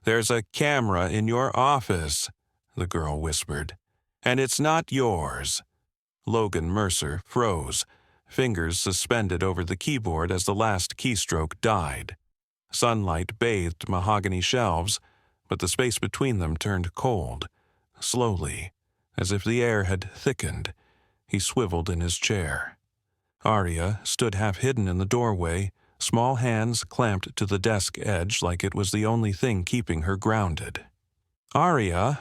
"There's a camera in your office," the girl whispered. "And it's not yours." Logan Mercer froze, fingers suspended over the keyboard as the last keystroke died. Sunlight bathed mahogany shelves, but the space between them turned cold. Slowly, as if the air had thickened, he swiveled in his chair. Aria stood half hidden in the doorway, small hands clamped to the desk edge like it was the only thing keeping her grounded. "Aria!"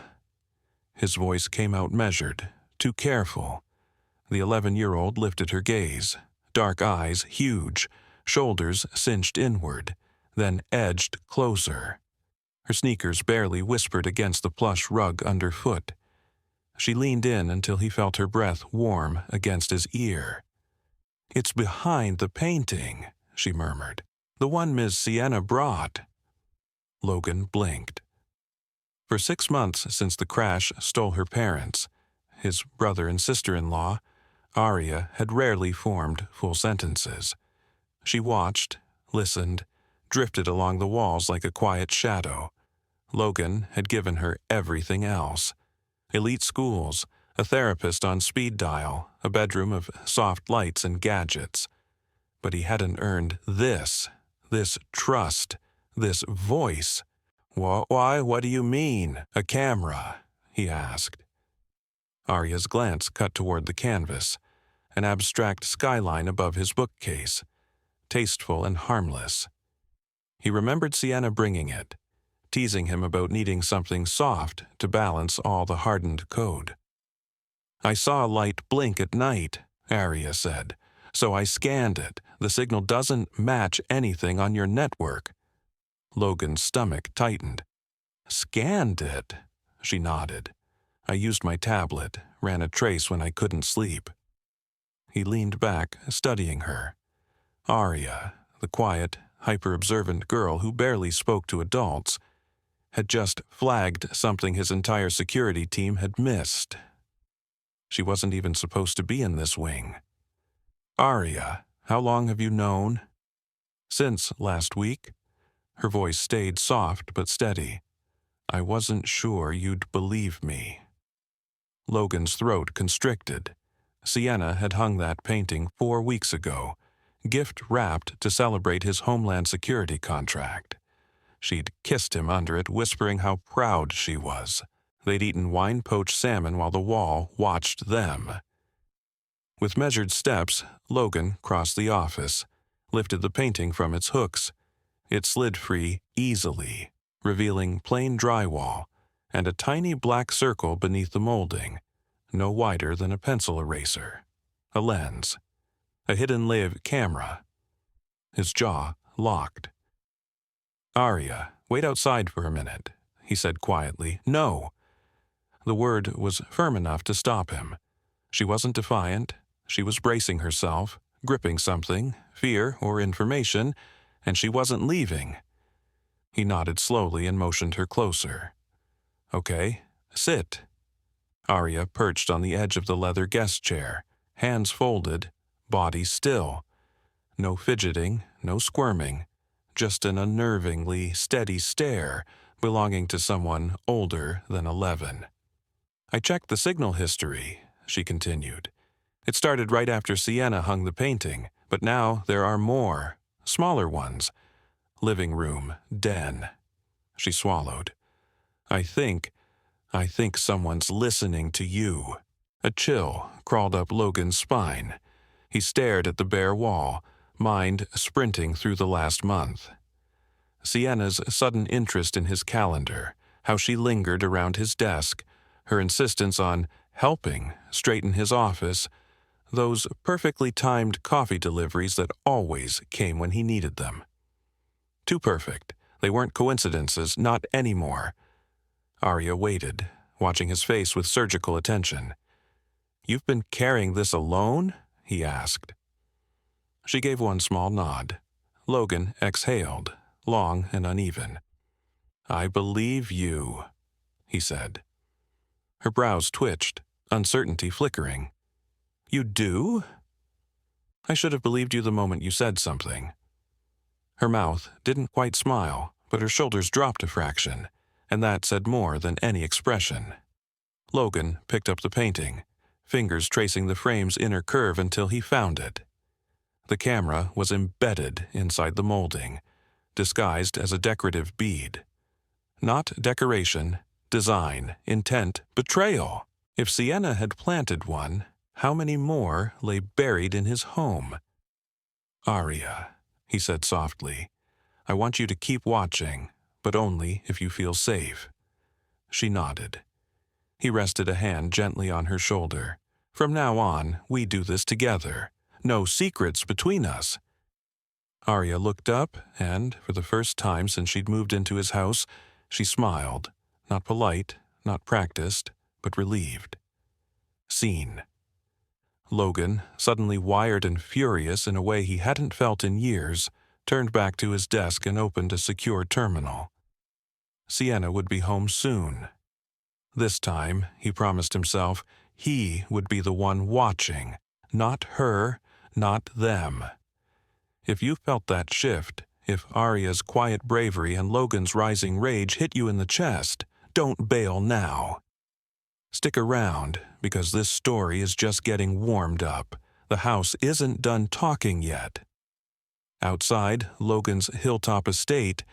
His voice came out measured, too careful. The 11-year-old lifted her gaze, dark eyes huge, shoulders cinched inward, then edged closer. Her sneakers barely whispered against the plush rug underfoot. She leaned in until he felt her breath warm against his ear. "It's behind the painting," she murmured. "The one Miss Sienna brought." Logan blinked. For 6 months since the crash stole her parents, his brother and sister-in-law, Aria had rarely formed full sentences. She watched, listened, drifted along the walls like a quiet shadow. Logan had given her everything else. Elite schools, a therapist on speed dial, a bedroom of soft lights and gadgets. But he hadn't earned this trust, this voice. "Why, what do you mean, a camera?" he asked. Aria's glance cut toward the canvas, an abstract skyline above his bookcase, tasteful and harmless. He remembered Sienna bringing it, teasing him about needing something soft to balance all the hardened code. "I saw a light blink at night," Aria said, "so I scanned it. The signal doesn't match anything on your network." Logan's stomach tightened. "Scanned it?" She nodded. "I used my tablet, ran a trace when I couldn't sleep." He leaned back, studying her. Aria, the quiet, hyper-observant girl who barely spoke to adults, had just flagged something his entire security team had missed. She wasn't even supposed to be in this wing. "Aria, how long have you known?" "Since last week." Her voice stayed soft but steady. "I wasn't sure you'd believe me." Logan's throat constricted. Sienna had hung that painting 4 weeks ago, gift-wrapped to celebrate his Homeland Security contract. She'd kissed him under it, whispering how proud she was. They'd eaten wine-poached salmon while the wall watched them. With measured steps, Logan crossed the office, lifted the painting from its hooks. It slid free easily, revealing plain drywall and a tiny black circle beneath the molding, no wider than a pencil eraser. A lens. A hidden live camera. His jaw locked. "Aria, wait outside for a minute," he said quietly. "No." The word was firm enough to stop him. She wasn't defiant. She was bracing herself, gripping something, fear or information, and she wasn't leaving. He nodded slowly and motioned her closer. "Okay, sit." Aria perched on the edge of the leather guest chair, hands folded, body still. No fidgeting, no squirming, just an unnervingly steady stare belonging to someone older than 11. "I checked the signal history," she continued. "It started right after Sienna hung the painting, but now there are more, smaller ones. Living room, den." She swallowed. I think someone's listening to you." A chill crawled up Logan's spine. He stared at the bare wall, mind sprinting through the last month. Sienna's sudden interest in his calendar, how she lingered around his desk, her insistence on helping straighten his office, those perfectly timed coffee deliveries that always came when he needed them. Too perfect. They weren't coincidences, not anymore. Aria waited, watching his face with surgical attention. "You've been carrying this alone?" he asked. She gave one small nod. Logan exhaled, long and uneven. "I believe you," he said. Her brows twitched, uncertainty flickering. "You do?" "I should have believed you the moment you said something." Her mouth didn't quite smile, but her shoulders dropped a fraction, and that said more than any expression. Logan picked up the painting, fingers tracing the frame's inner curve until he found it. The camera was embedded inside the molding, disguised as a decorative bead. Not decoration, design, intent, betrayal. If Sienna had planted one, how many more lay buried in his home? "Aria," he said softly, "I want you to keep watching, but only if you feel safe." She nodded. He rested a hand gently on her shoulder. "From now on, we do this together. No secrets between us." Aria looked up, and, for the first time since she'd moved into his house, she smiled, not polite, not practiced, but relieved. Seen. Logan, suddenly wired and furious in a way he hadn't felt in years, turned back to his desk and opened a secure terminal. Sienna would be home soon. This time, he promised himself, he would be the one watching, not her, not them. If you felt that shift, if Aria's quiet bravery and Logan's rising rage hit you in the chest, don't bail now. Stick around, because this story is just getting warmed up. The house isn't done talking yet. Outside Logan's hilltop estate,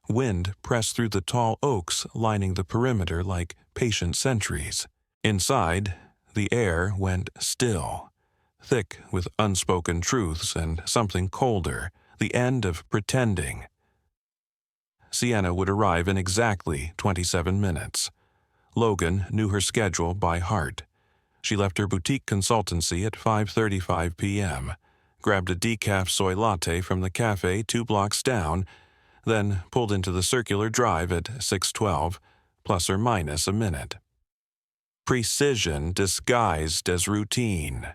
wind pressed through the tall oaks lining the perimeter like patient sentries. Inside, the air went still, thick with unspoken truths and something colder, the end of pretending. Sienna would arrive in exactly 27 minutes. Logan knew her schedule by heart. She left her boutique consultancy at 5:35 p.m., grabbed a decaf soy latte from the cafe 2 blocks down, then pulled into the circular drive at 6:12, plus or minus a minute. Precision disguised as routine.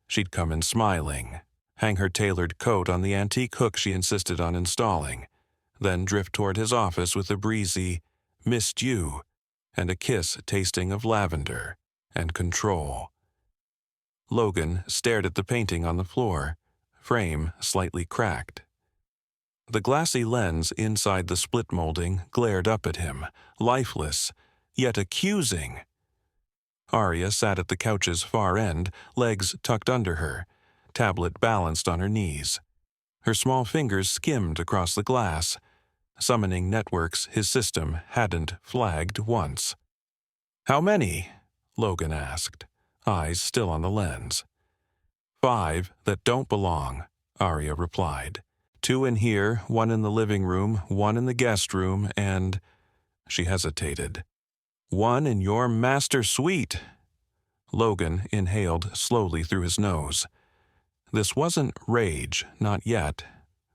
She'd come in smiling, hang her tailored coat on the antique hook she insisted on installing, then drift toward his office with a breezy, "Missed you," and a kiss tasting of lavender and control. Logan stared at the painting on the floor, frame slightly cracked. The glassy lens inside the split molding glared up at him, lifeless, yet accusing. Aria sat at the couch's far end, legs tucked under her, tablet balanced on her knees. Her small fingers skimmed across the glass, summoning networks his system hadn't flagged once. "How many?" Logan asked, eyes still on the lens. "5 that don't belong," Aria replied. 2 in here, 1 in the living room, 1 in the guest room, and—" she hesitated. "1 in your master suite." Logan inhaled slowly through his nose. This wasn't rage, not yet.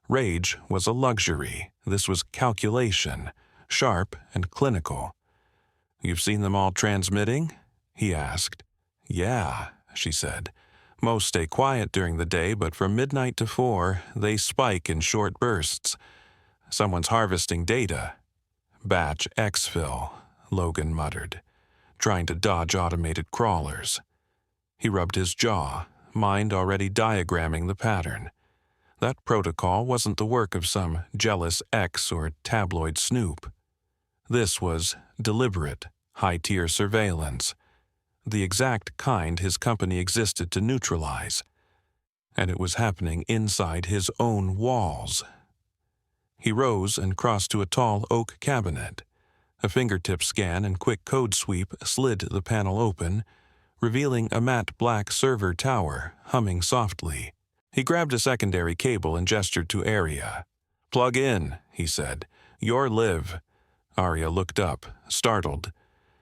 Rage was a luxury. This was calculation, sharp and clinical. "You've seen them all transmitting?" he asked. "Yeah," she said. "Most stay quiet during the day, but from midnight to 4, they spike in short bursts. Someone's harvesting data." "Batch exfil," Logan muttered, trying to dodge automated crawlers. He rubbed his jaw, mind already diagramming the pattern. That protocol wasn't the work of some jealous ex or tabloid snoop. This was deliberate, high-tier surveillance, the exact kind his company existed to neutralize. And it was happening inside his own walls. He rose and crossed to a tall oak cabinet. A fingertip scan and quick code sweep slid the panel open, revealing a matte black server tower humming softly. He grabbed a secondary cable and gestured to Aria. "Plug in," he said. "You're Liv." Aria looked up, startled.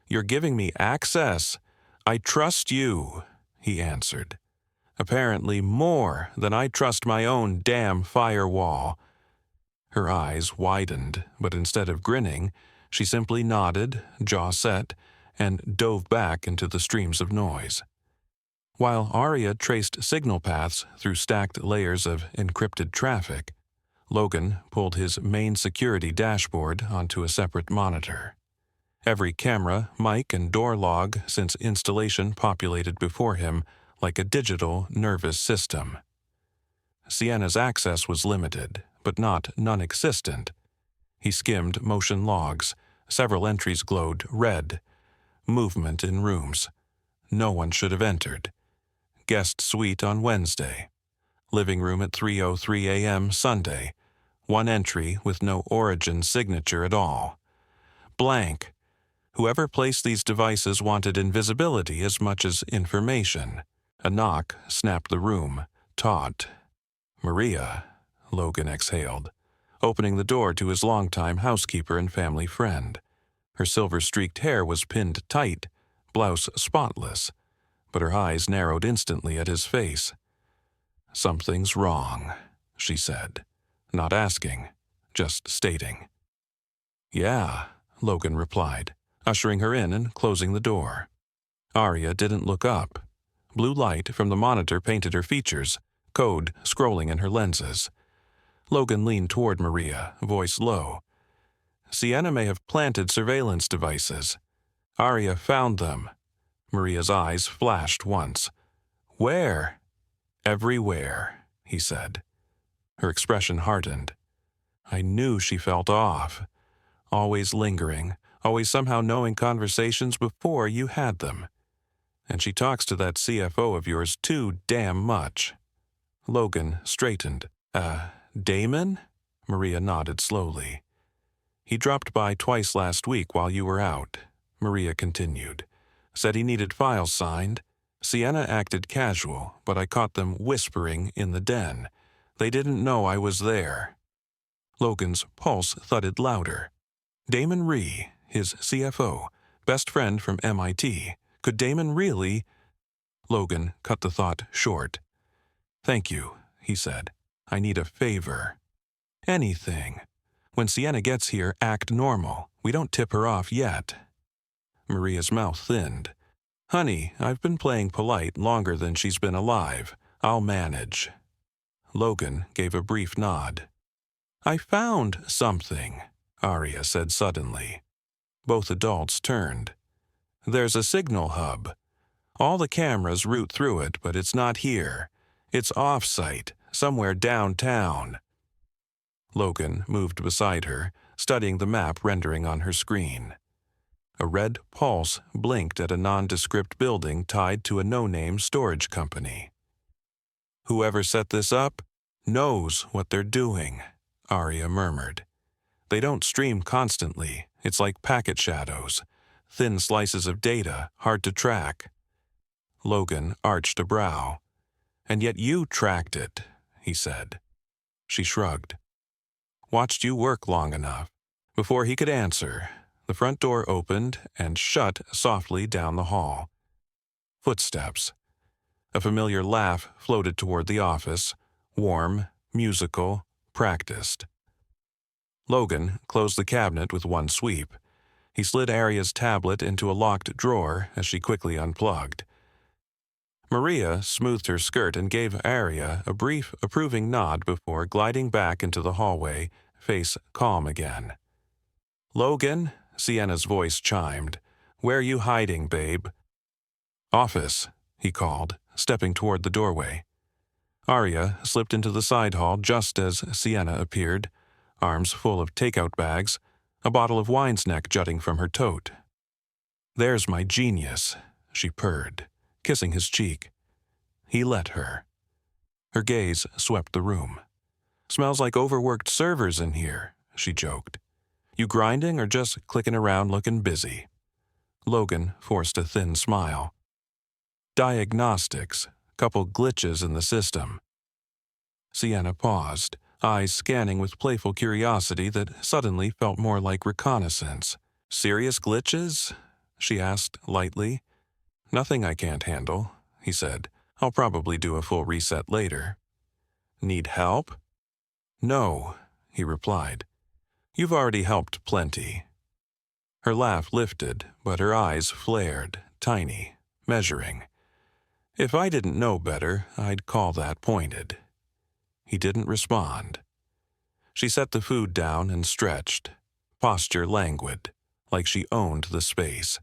"You're giving me access." "I trust you," he answered. "Apparently more than I trust my own damn firewall." Her eyes widened, but instead of grinning, she simply nodded, jaw set, and dove back into the streams of noise. While Aria traced signal paths through stacked layers of encrypted traffic, Logan pulled his main security dashboard onto a separate monitor. Every camera, mic, and door log since installation populated before him like a digital nervous system. Sienna's access was limited, but not non-existent. He skimmed motion logs. Several entries glowed red. Movement in rooms. No one should have entered. Guest suite on Wednesday. Living room at 3:03 a.m. Sunday. One entry with no origin signature at all. Blank. Whoever placed these devices wanted invisibility as much as information. A knock snapped the room, taut. Maria, Logan exhaled, opening the door to his longtime housekeeper and family friend. Her silver-streaked hair was pinned tight, blouse spotless, but her eyes narrowed instantly at his face. "Something's wrong," she said, not asking, just stating. "Yeah," Logan replied, ushering her in and closing the door. Aria didn't look up. Blue light from the monitor painted her features, code scrolling in her lenses. Logan leaned toward Maria, voice low. "Sienna may have planted surveillance devices. Aria found them." Maria's eyes flashed once. "Where?" "Everywhere," he said. Her expression hardened. "I knew she felt off. Always lingering, always somehow knowing conversations before you had them. And she talks to that CFO of yours too damn much." Logan straightened. Damon?" Maria nodded slowly. "He dropped by twice last week while you were out," Maria continued. "Said he needed files signed. Sienna acted casual, but I caught them whispering in the den. They didn't know I was there." Logan's pulse thudded louder. Damon Rhee, his CFO, best friend from MIT. Could Damon really? Logan cut the thought short. "Thank you," he said. "I need a favor." "Anything. When Sienna gets here, act normal. We don't tip her off yet." Maria's mouth thinned. "Honey, I've been playing polite longer than she's been alive. I'll manage." Logan gave a brief nod. "I found something," Aria said suddenly. Both adults turned. "There's a signal hub. All the cameras route through it, but it's not here. It's off-site, somewhere downtown." Logan moved beside her, studying the map rendering on her screen. A red pulse blinked at a nondescript building tied to a no-name storage company. "Whoever set this up knows what they're doing," Aria murmured. "They don't stream constantly. It's like packet shadows. Thin slices of data, hard to track." Logan arched a brow. "And yet you tracked it," he said. She shrugged. "Watched you work long enough." Before he could answer, the front door opened and shut softly down the hall. Footsteps. A familiar laugh floated toward the office, warm, musical, practiced. Logan closed the cabinet with one sweep. He slid Aria's tablet into a locked drawer as she quickly unplugged. Maria smoothed her skirt and gave Aria a brief, approving nod before gliding back into the hallway, face calm again. "Logan," Sienna's voice chimed. "Where you hiding, babe?" "Office," he called, stepping toward the doorway. Aria slipped into the side hall just as Sienna appeared, arms full of takeout bags, a bottle of wine's neck jutting from her tote. "There's my genius," she purred, kissing his cheek. He let her. Her gaze swept the room. "Smells like overworked servers in here," she joked. "You grinding or just clicking around looking busy?" Logan forced a thin smile. "Diagnostics, couple glitches in the system." Sienna paused, eyes scanning with playful curiosity that suddenly felt more like reconnaissance. "Serious glitches?" she asked lightly. "Nothing I can't handle," he said. "I'll probably do a full reset later." "Need help?" "No," he replied. "You've already helped plenty." Her laugh lifted, but her eyes flared, tiny, measuring. "If I didn't know better, I'd call that pointed." He didn't respond. She set the food down and stretched, posture languid, like she owned the space.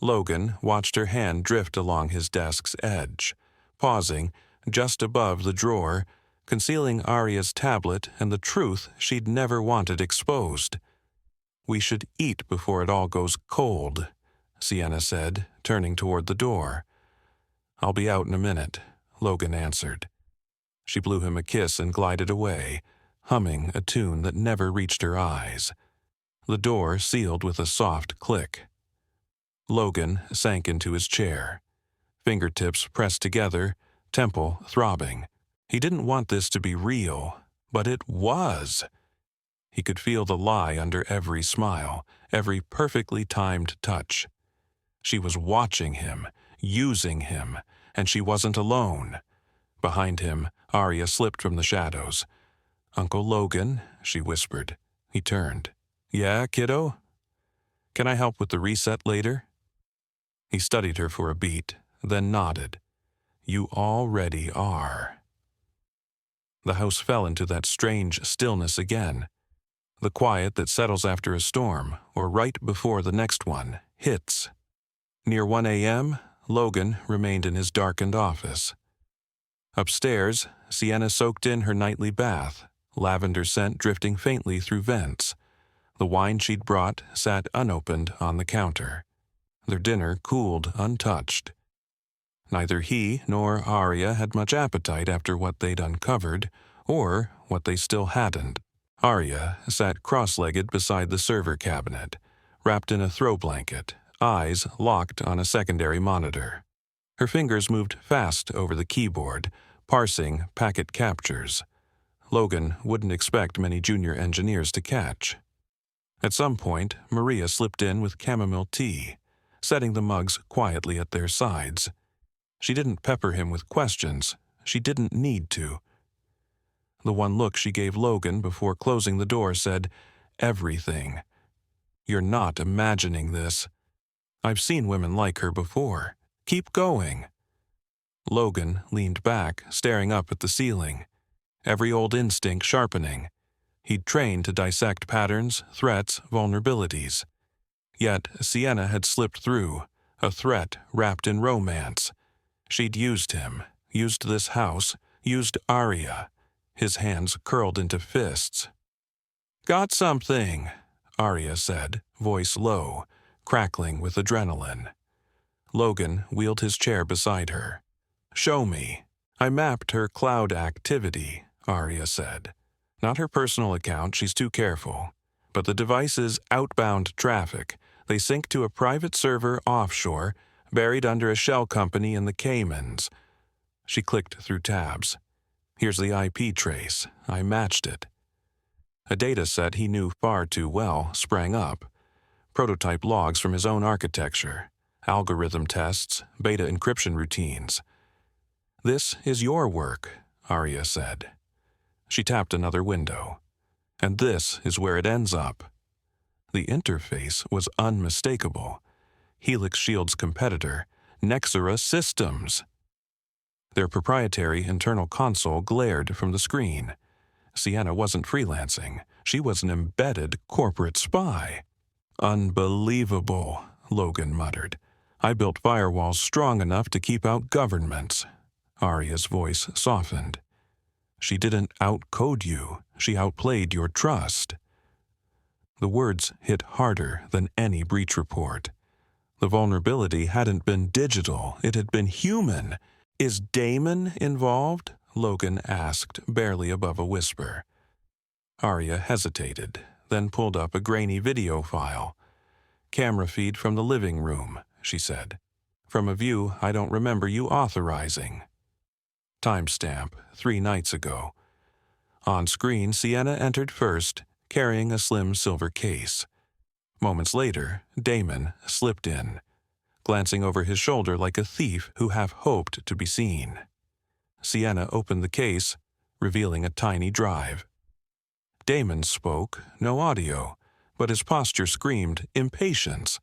Logan watched her hand drift along his desk's edge, pausing just above the drawer, concealing Aria's tablet and the truth she'd never wanted exposed. "We should eat before it all goes cold," Sienna said, turning toward the door. "I'll be out in a minute," Logan answered. She blew him a kiss and glided away, humming a tune that never reached her eyes. The door sealed with a soft click. Logan sank into his chair, fingertips pressed together, temple throbbing. He didn't want this to be real, but it was. He could feel the lie under every smile, every perfectly timed touch. She was watching him, using him, and she wasn't alone. Behind him, Aria slipped from the shadows. "Uncle Logan," she whispered. He turned. "Yeah, kiddo? Can I help with the reset later?" He studied her for a beat, then nodded. "You already are." The house fell into that strange stillness again. The quiet that settles after a storm, or right before the next one, hits. Near 1 a.m., Logan remained in his darkened office. Upstairs, Sienna soaked in her nightly bath, lavender scent drifting faintly through vents. The wine she'd brought sat unopened on the counter. Their dinner cooled untouched. Neither he nor Aria had much appetite after what they'd uncovered, or what they still hadn't. Aria sat cross-legged beside the server cabinet, wrapped in a throw blanket, eyes locked on a secondary monitor. Her fingers moved fast over the keyboard, parsing packet captures. Logan wouldn't expect many junior engineers to catch. At some point, Maria slipped in with chamomile tea, setting the mugs quietly at their sides. She didn't pepper him with questions. She didn't need to. The one look she gave Logan before closing the door said, "Everything. You're not imagining this. I've seen women like her before. Keep going." Logan leaned back, staring up at the ceiling, every old instinct sharpening. He'd trained to dissect patterns, threats, vulnerabilities. Yet Sienna had slipped through, a threat wrapped in romance. She'd used him, used this house, used Aria. His hands curled into fists. "Got something," Aria said, voice low, crackling with adrenaline. Logan wheeled his chair beside her. "Show me." "I mapped her cloud activity," Aria said. "Not her personal account, she's too careful. But the device's outbound traffic. They sync to a private server offshore, buried under a shell company in the Caymans." She clicked through tabs. "Here's the IP trace. I matched it." A data set he knew far too well sprang up. Prototype logs from his own architecture, algorithm tests, beta encryption routines. "This is your work," Aria said. She tapped another window. "And this is where it ends up." The interface was unmistakable. Helix Shield's competitor, Nexera Systems. Their proprietary internal console glared from the screen. Sienna wasn't freelancing. She was an embedded corporate spy. "Unbelievable," Logan muttered. "I built firewalls strong enough to keep out governments." Aria's voice softened. "She didn't outcode you. She outplayed your trust." The words hit harder than any breach report. The vulnerability hadn't been digital. It had been human. "Is Damon involved?" Logan asked, barely above a whisper. Aria hesitated, then pulled up a grainy video file. "Camera feed from the living room," she said. "From a view I don't remember you authorizing." Timestamp, 3 nights ago. On screen, Sienna entered first, carrying a slim silver case. Moments later, Damon slipped in, glancing over his shoulder like a thief who half hoped to be seen. Sienna opened the case, revealing a tiny drive. Damon spoke, no audio, but his posture screamed impatience.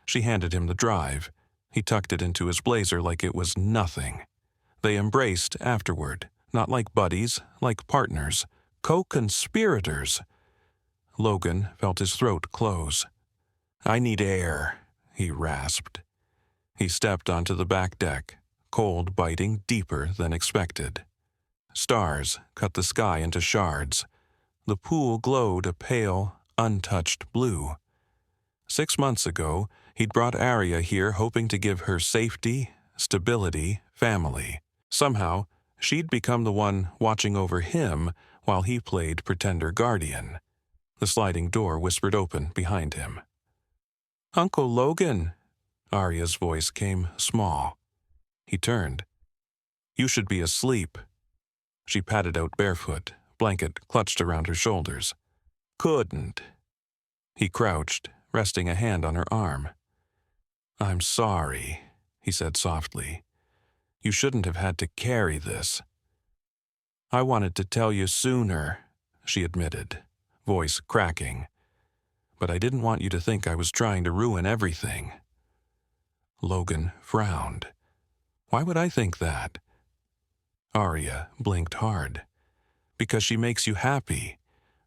She handed him the drive. He tucked it into his blazer like it was nothing. They embraced afterward, not like buddies, like partners, co-conspirators. Logan felt his throat close. "I need air," he rasped. He stepped onto the back deck, cold biting deeper than expected. Stars cut the sky into shards. The pool glowed a pale, untouched blue. 6 months ago, he'd brought Aria here hoping to give her safety, stability, family. Somehow, she'd become the one watching over him while he played pretender guardian. The sliding door whispered open behind him. "Uncle Logan!" Aria's voice came small. He turned. "You should be asleep." She padded out barefoot, blanket clutched around her shoulders. "Couldn't." He crouched, resting a hand on her arm. "I'm sorry," he said softly. "You shouldn't have had to carry this." "I wanted to tell you sooner," she admitted, voice cracking. "But I didn't want you to think I was trying to ruin everything." Logan frowned. "Why would I think that?" Aria blinked hard. "Because she makes you happy.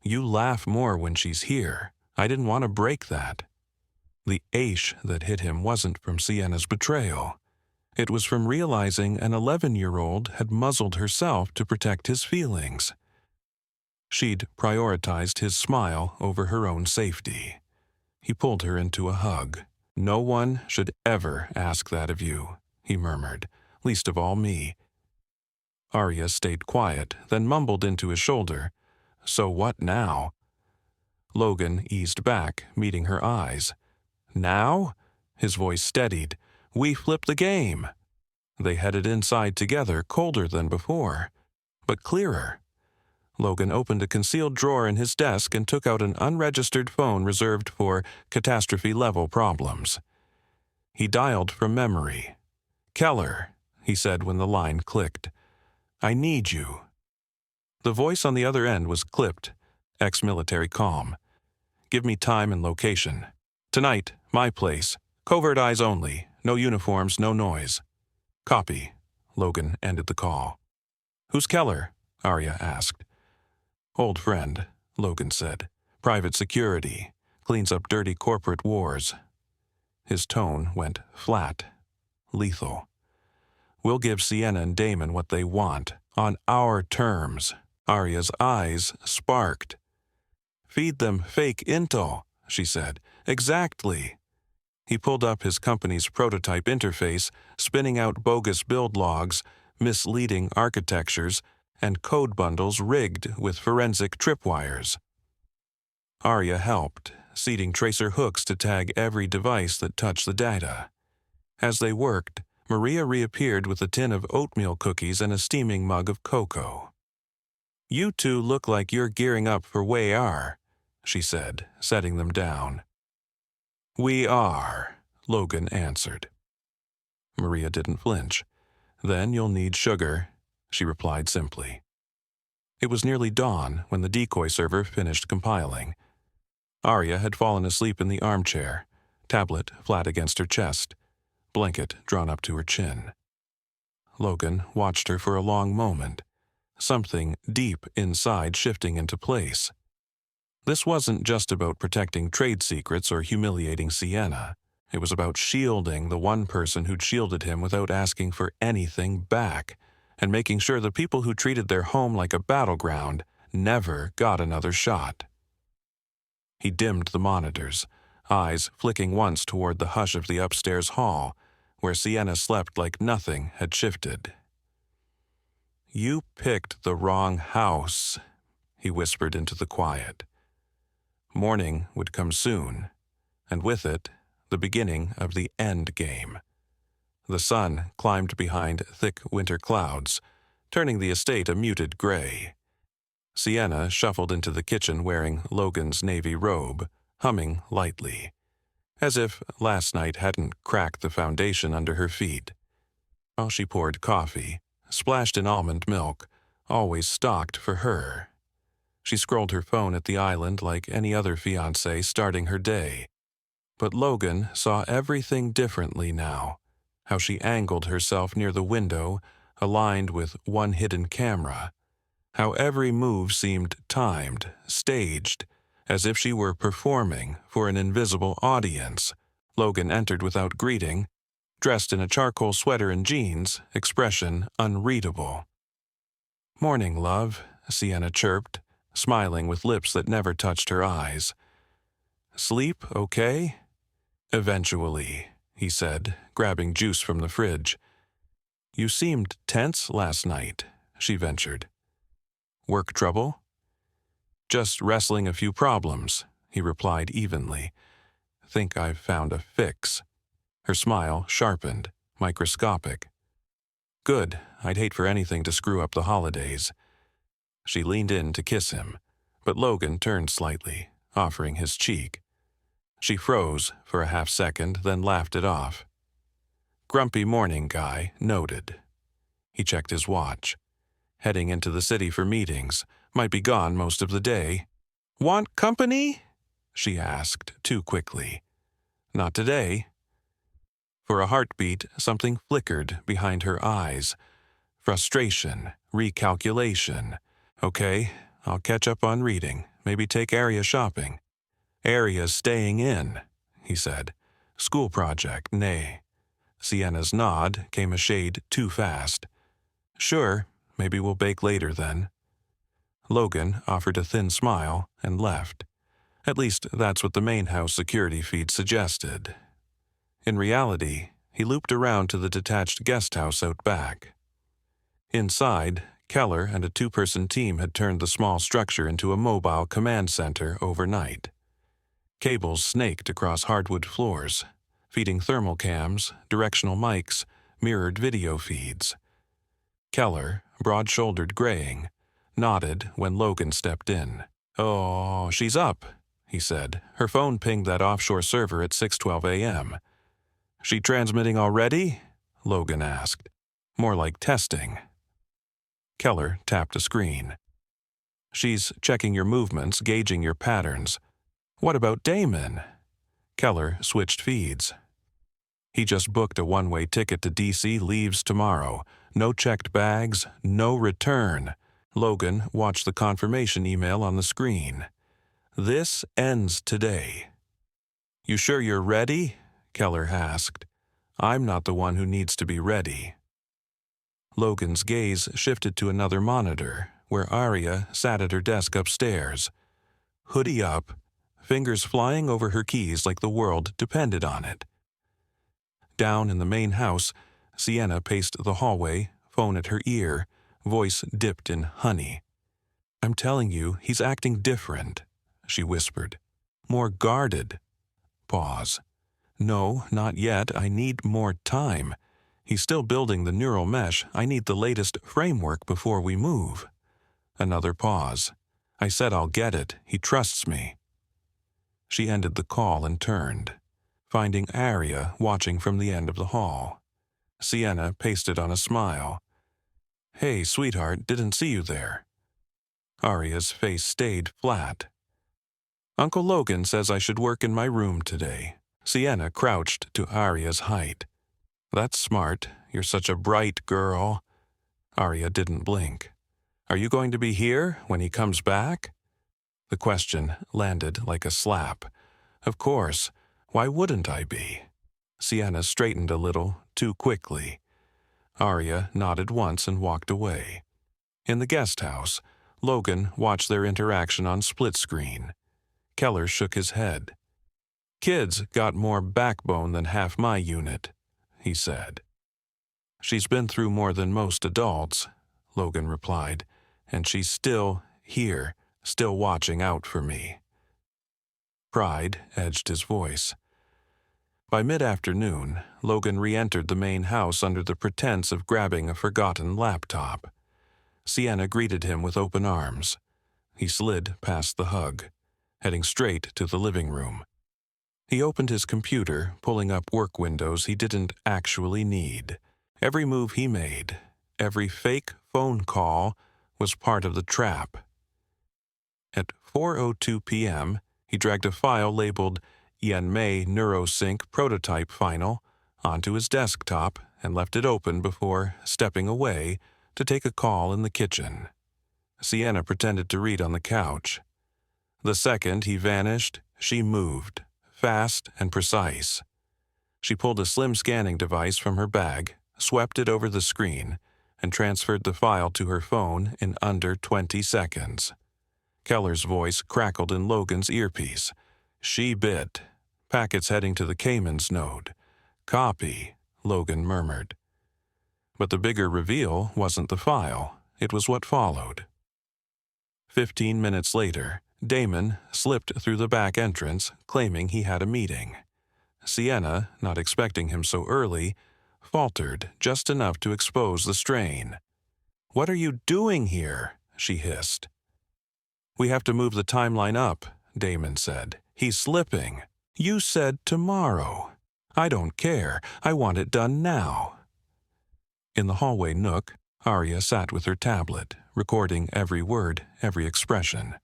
You laugh more when she's here. I didn't want to break that." The ache that hit him wasn't from Sienna's betrayal. It was from realizing an 11-year-old had muzzled herself to protect his feelings. She'd prioritized his smile over her own safety. He pulled her into a hug. "No one should ever ask that of you," he murmured, "least of all me." Aria stayed quiet, then mumbled into his shoulder, "So what now?" Logan eased back, meeting her eyes. "Now?" His voice steadied. "We flip the game." They headed inside together, colder than before, but clearer. Logan opened a concealed drawer in his desk and took out an unregistered phone reserved for catastrophe-level problems. He dialed from memory. "Keller," he said when the line clicked. "I need you." The voice on the other end was clipped, ex-military calm. "Give me time and location. Tonight, my place. Covert eyes only. No uniforms, no noise." "Copy." Logan ended the call. "Who's Keller?" Aria asked. "Old friend," Logan said. "Private security. Cleans up dirty corporate wars." His tone went flat, lethal. "We'll give Sienna and Damon what they want, on our terms." Aria's eyes sparked. "Feed them fake intel," she said. "Exactly." He pulled up his company's prototype interface, spinning out bogus build logs, misleading architectures, and code bundles rigged with forensic tripwires. Aria helped, seeding tracer hooks to tag every device that touched the data. As they worked, Maria reappeared with a tin of oatmeal cookies and a steaming mug of cocoa. "You two look like you're gearing up for WAR," she said, setting them down. "We are," Logan answered. Maria didn't flinch. "Then you'll need sugar," she replied simply. It was nearly dawn when the decoy server finished compiling. Aria had fallen asleep in the armchair, tablet flat against her chest, blanket drawn up to her chin. Logan watched her for a long moment, something deep inside shifting into place. This wasn't just about protecting trade secrets or humiliating Sienna. It was about shielding the one person who'd shielded him without asking for anything back, and making sure the people who treated their home like a battleground never got another shot. He dimmed the monitors, eyes flicking once toward the hush of the upstairs hall, where Sienna slept like nothing had shifted. "You picked the wrong house," he whispered into the quiet. Morning would come soon, and with it, the beginning of the end game. The sun climbed behind thick winter clouds, turning the estate a muted gray. Sienna shuffled into the kitchen wearing Logan's navy robe, humming lightly, as if last night hadn't cracked the foundation under her feet. While she poured coffee, splashed in almond milk, always stocked for her. She scrolled her phone at the island like any other fiancée starting her day. But Logan saw everything differently now, how she angled herself near the window, aligned with one hidden camera, how every move seemed timed, staged, as if she were performing for an invisible audience. Logan entered without greeting, dressed in a charcoal sweater and jeans, expression unreadable. Morning, love, Sienna chirped, smiling with lips that never touched her eyes. Sleep okay? Eventually, he said, grabbing juice from the fridge. You seemed tense last night, she ventured. Work trouble? Just wrestling a few problems, he replied evenly. Think I've found a fix. Her smile sharpened, microscopic. Good, I'd hate for anything to screw up the holidays. She leaned in to kiss him, but Logan turned slightly, offering his cheek. She froze for a half-second, then laughed it off. Grumpy morning guy, noted. He checked his watch. Heading into the city for meetings, might be gone most of the day. Want company? She asked too quickly. Not today. For a heartbeat, something flickered behind her eyes. Frustration, recalculation. Okay, I'll catch up on reading, maybe take Aria shopping. Aria's staying in, he said. School project, nay. Sienna's nod came a shade too fast. Sure, maybe we'll bake later then. Logan offered a thin smile and left. At least that's what the main house security feed suggested. In reality, he looped around to the detached guest house out back. Inside, Keller and a two-person team had turned the small structure into a mobile command center overnight. Cables snaked across hardwood floors, feeding thermal cams, directional mics, mirrored video feeds. Keller, broad-shouldered graying, nodded when Logan stepped in. Oh, she's up, he said. Her phone pinged that offshore server at 6:12 a.m. She transmitting already? Logan asked. More like testing. Keller tapped a screen. She's checking your movements, gauging your patterns. What about Damon? Keller switched feeds. He just booked a one-way ticket to D.C., leaves tomorrow. No checked bags, no return. Logan watched the confirmation email on the screen. This ends today. You sure you're ready? Keller asked. I'm not the one who needs to be ready. Logan's gaze shifted to another monitor, where Aria sat at her desk upstairs. Hoodie up, fingers flying over her keys like the world depended on it. Down in the main house, Sienna paced the hallway, phone at her ear, voice dipped in honey. I'm telling you, he's acting different, she whispered. More guarded. Pause. No, not yet. I need more time. He's still building the neural mesh. I need the latest framework before we move. Another pause. I said I'll get it. He trusts me. She ended the call and turned, finding Aria watching from the end of the hall. Sienna pasted on a smile. Hey, sweetheart, didn't see you there. Aria's face stayed flat. Uncle Logan says I should work in my room today. Sienna crouched to Aria's height. That's smart. You're such a bright girl. Aria didn't blink. Are you going to be here when he comes back? The question landed like a slap. Of course. Why wouldn't I be? Sienna straightened a little, too quickly. Aria nodded once and walked away. In the guest house, Logan watched their interaction on split screen. Keller shook his head. Kids got more backbone than half my unit, he said. She's been through more than most adults, Logan replied, and she's still here, still watching out for me. Pride edged his voice. By mid-afternoon, Logan re-entered the main house under the pretense of grabbing a forgotten laptop. Sienna greeted him with open arms. He slid past the hug, heading straight to the living room. He opened his computer, pulling up work windows he didn't actually need. Every move he made, every fake phone call, was part of the trap. At 4:02 p.m., he dragged a file labeled Unmasked NeuroSync Prototype Final onto his desktop and left it open before stepping away to take a call in the kitchen. Sienna pretended to read on the couch. The second he vanished, she moved, fast and precise. She pulled a slim scanning device from her bag, swept it over the screen, and transferred the file to her phone in under 20 seconds. Keller's voice crackled in Logan's earpiece. She bit. Packets heading to the Cayman's node. Copy, Logan murmured. But the bigger reveal wasn't the file. It was what followed. 15 minutes later, Damon slipped through the back entrance, claiming he had a meeting. Sienna, not expecting him so early, faltered just enough to expose the strain. "What are you doing here?" she hissed. "We have to move the timeline up," Damon said. "He's slipping. You said tomorrow. I don't care. I want it done now." In the hallway nook, Aria sat with her tablet, recording every word, every expression.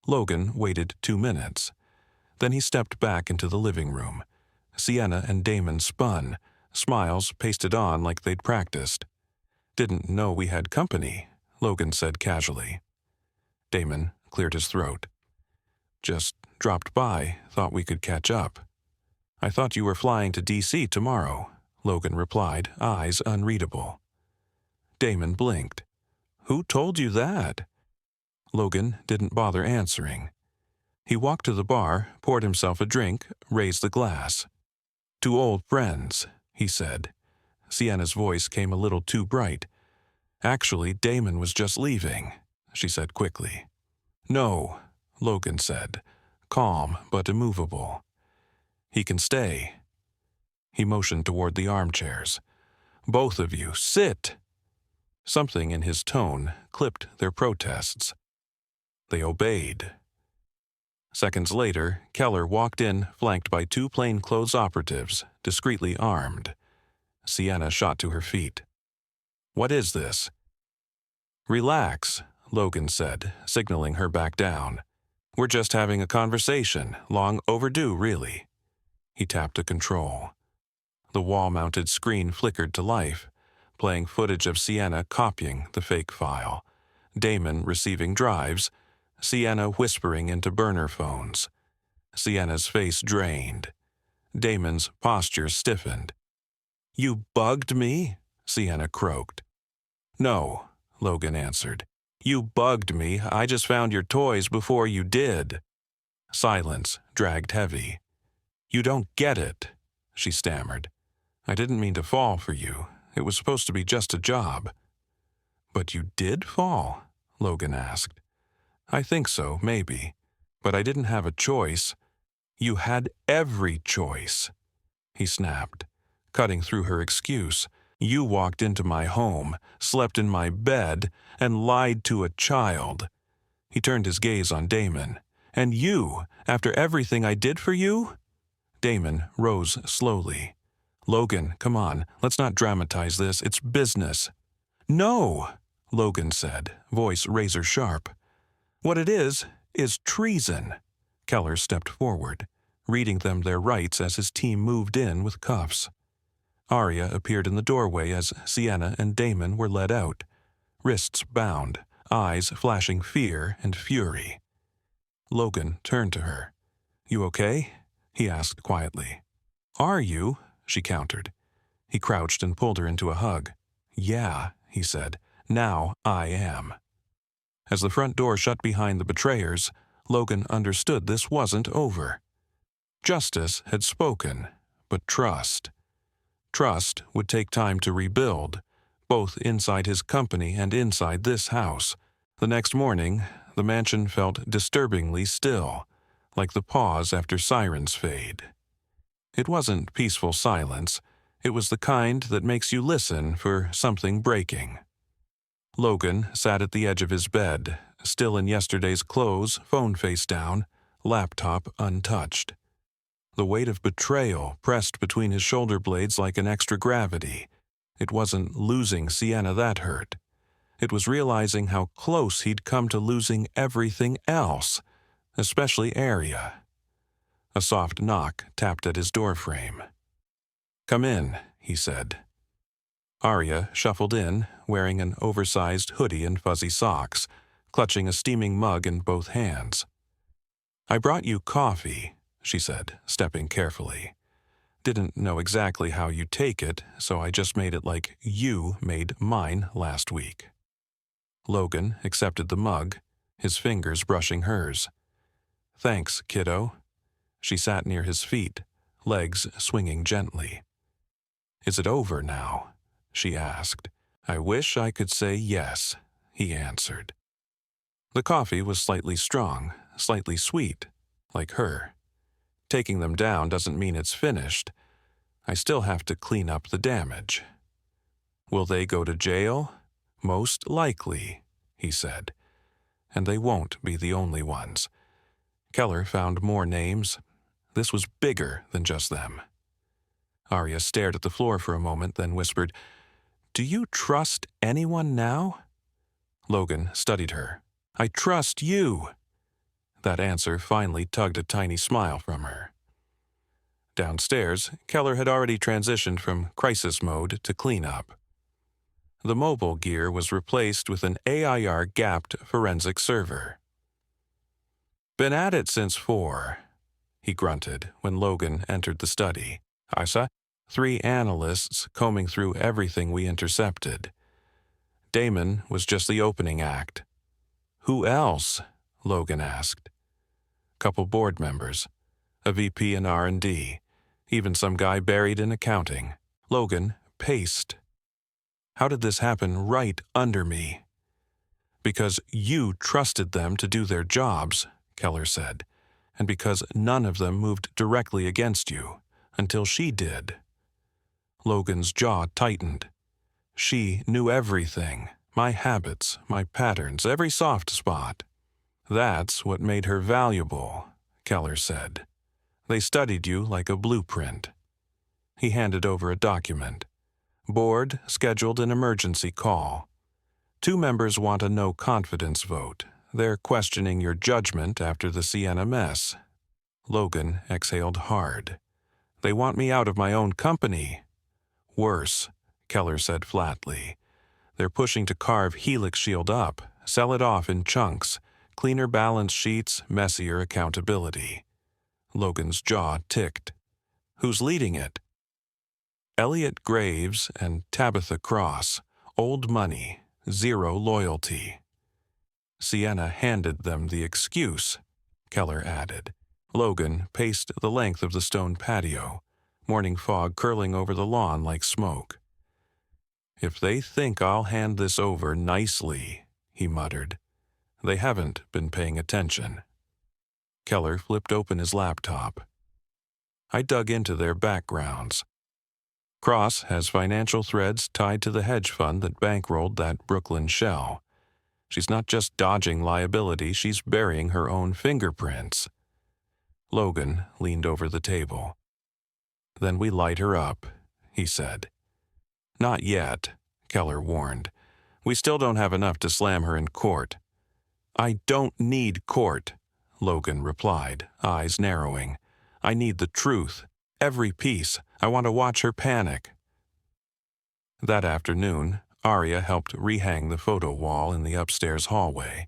Logan waited 2 minutes. Then he stepped back into the living room. Sienna and Damon spun, smiles pasted on like they'd practiced. "Didn't know we had company," Logan said casually. Damon cleared his throat. "Just dropped by, thought we could catch up." "I thought you were flying to D.C. tomorrow," Logan replied, eyes unreadable. Damon blinked. "Who told you that?" Logan didn't bother answering. He walked to the bar, poured himself a drink, raised the glass. "To old friends," he said. Sienna's voice came a little too bright. "Actually, Damon was just leaving," she said quickly. "No," Logan said, calm but immovable. "He can stay." He motioned toward the armchairs. "Both of you, sit!" Something in his tone clipped their protests. They obeyed. Seconds later, Keller walked in, flanked by 2 plainclothes operatives, discreetly armed. Sienna shot to her feet. "What is this?" "Relax," Logan said, signaling her back down. "We're just having a conversation, long overdue, really." He tapped a control. The wall-mounted screen flickered to life, playing footage of Sienna copying the fake file, Damon receiving drives, Sienna whispering into burner phones. Sienna's face drained. Damon's posture stiffened. "You bugged me?" Sienna croaked. "No," Logan answered. "You bugged me. I just found your toys before you did." Silence dragged heavy. "You don't get it," she stammered. "I didn't mean to fall for you. It was supposed to be just a job." "But you did fall?" Logan asked. "I think so, maybe. But I didn't have a choice." "You had every choice," he snapped, cutting through her excuse. "You walked into my home, slept in my bed, and lied to a child." He turned his gaze on Damon. "And you, after everything I did for you?" Damon rose slowly. "Logan, come on, let's not dramatize this. It's business." "No," Logan said, voice razor-sharp. "What it is treason." Keller stepped forward, reading them their rights as his team moved in with cuffs. Aria appeared in the doorway as Sienna and Damon were led out, wrists bound, eyes flashing fear and fury. Logan turned to her. "You okay?" he asked quietly. "Are you?" she countered. He crouched and pulled her into a hug. "Yeah," he said. "Now I am." As the front door shut behind the betrayers, Logan understood this wasn't over. Justice had spoken, but trust. Trust would take time to rebuild, both inside his company and inside this house. The next morning, the mansion felt disturbingly still, like the pause after sirens fade. It wasn't peaceful silence. It was the kind that makes you listen for something breaking. Logan sat at the edge of his bed, still in yesterday's clothes, phone face down, laptop untouched. The weight of betrayal pressed between his shoulder blades like an extra gravity. It wasn't losing Sienna that hurt. It was realizing how close he'd come to losing everything else, especially Aria. A soft knock tapped at his doorframe. "Come in," he said. Aria shuffled in, wearing an oversized hoodie and fuzzy socks, clutching a steaming mug in both hands. "I brought you coffee," she said, stepping carefully. Didn't know exactly how you take it, so I just made it like you made mine last week." Logan accepted the mug, his fingers brushing hers. "Thanks, kiddo." She sat near his feet, legs swinging gently. "Is it over now?" she asked. "I wish I could say yes," he answered. The coffee was slightly strong, slightly sweet, like her. "Taking them down doesn't mean it's finished. I still have to clean up the damage." "Will they go to jail?" "Most likely," he said. "And they won't be the only ones." Keller found more names. This was bigger than just them. Aria stared at the floor for a moment, then whispered, "Do you trust anyone now?" Logan studied her. "I trust you." That answer finally tugged a tiny smile from her. Downstairs, Keller had already transitioned from crisis mode to cleanup. The mobile gear was replaced with an AIR-gapped forensic server. "Been at it since 4, he grunted when Logan entered the study. "I saw 3 analysts combing through everything we intercepted. Damon was just the opening act." "Who else?" Logan asked. "Couple board members, a VP in R&D, even some guy buried in accounting." Logan paced. "How did this happen right under me?" "Because you trusted them to do their jobs," Keller said, "and because none of them moved directly against you, until she did." Logan's jaw tightened. "She knew everything, my habits, my patterns, every soft spot." "That's what made her valuable," Keller said. "They studied you like a blueprint." He handed over a document. "Board scheduled an emergency call. 2 members want a no-confidence vote. They're questioning your judgment after the Sienna mess." Logan exhaled hard. "They want me out of my own company." "Worse," Keller said flatly. "They're pushing to carve Helix Shield up, sell it off in chunks, cleaner balance sheets, messier accountability." Logan's jaw ticked. "Who's leading it?" "Elliot Graves and Tabitha Cross. Old money, zero loyalty." "Sienna handed them the excuse," Keller added. Logan paced the length of the stone patio, morning fog curling over the lawn like smoke. "If they think I'll hand this over nicely," he muttered, "they haven't been paying attention." Keller flipped open his laptop. I dug into their backgrounds. Cross has financial threads tied to the hedge fund that bankrolled that Brooklyn shell. She's not just dodging liability, she's burying her own fingerprints. Logan leaned over the table. "Then we light her up," he said. "Not yet," Keller warned. "We still don't have enough to slam her in court." "I don't need court," Logan replied, eyes narrowing. "I need the truth. Every piece. I want to watch her panic." That afternoon, Aria helped rehang the photo wall in the upstairs hallway.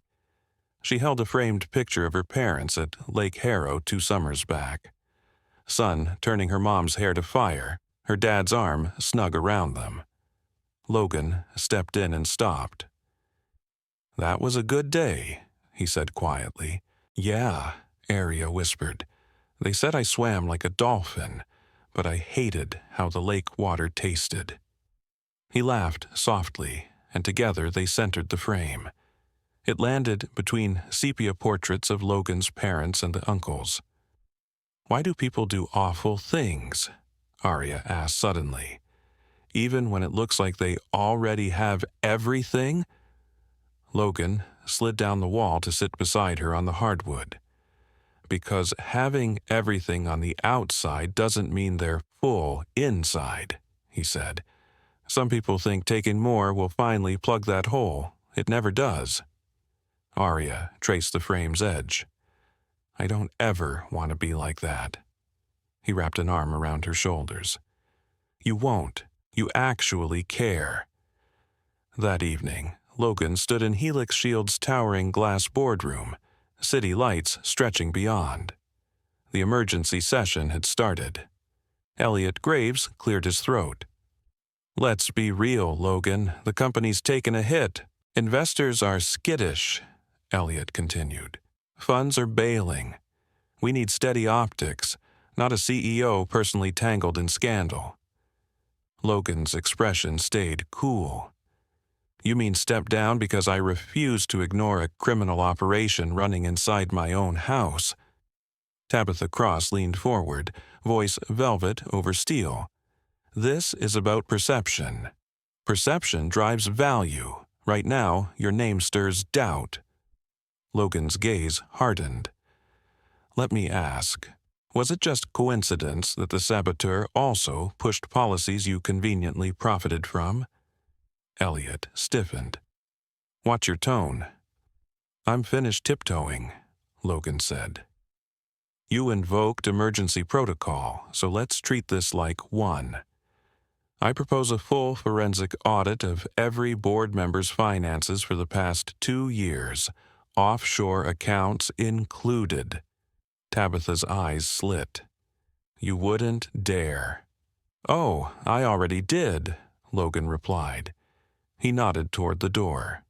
She held a framed picture of her parents at Lake Harrow 2 summers back. Son turning her mom's hair to fire, her dad's arm snug around them. Logan stepped in and stopped. "That was a good day," he said quietly. "Yeah," Aria whispered. "They said I swam like a dolphin, but I hated how the lake water tasted." He laughed softly, and together they centered the frame. It landed between sepia portraits of Logan's parents and the uncles. "Why do people do awful things?" Aria asked suddenly. "Even when it looks like they already have everything?" Logan slid down the wall to sit beside her on the hardwood. "Because having everything on the outside doesn't mean they're full inside," he said. "Some people think taking more will finally plug that hole. It never does." Aria traced the frame's edge. "I don't ever want to be like that." He wrapped an arm around her shoulders. "You won't. You actually care." That evening, Logan stood in Helix Shield's towering glass boardroom, city lights stretching beyond. The emergency session had started. Elliot Graves cleared his throat. Let's be real, Logan. The company's taken a hit. Investors are skittish, Elliot continued. Funds are bailing. We need steady optics, not a CEO personally tangled in scandal. Logan's expression stayed cool. You mean step down because I refuse to ignore a criminal operation running inside my own house? Tabitha Cross leaned forward, voice velvet over steel. This is about perception. Perception drives value. Right now, your name stirs doubt. Logan's gaze hardened. Let me ask, was it just coincidence that the saboteur also pushed policies you conveniently profited from? Elliot stiffened. Watch your tone. I'm finished tiptoeing, Logan said. You invoked emergency protocol, so let's treat this like one. I propose a full forensic audit of every board member's finances for the past 2 years, offshore accounts included. Tabitha's eyes slit. You wouldn't dare. Oh, I already did, Logan replied. He nodded toward the door.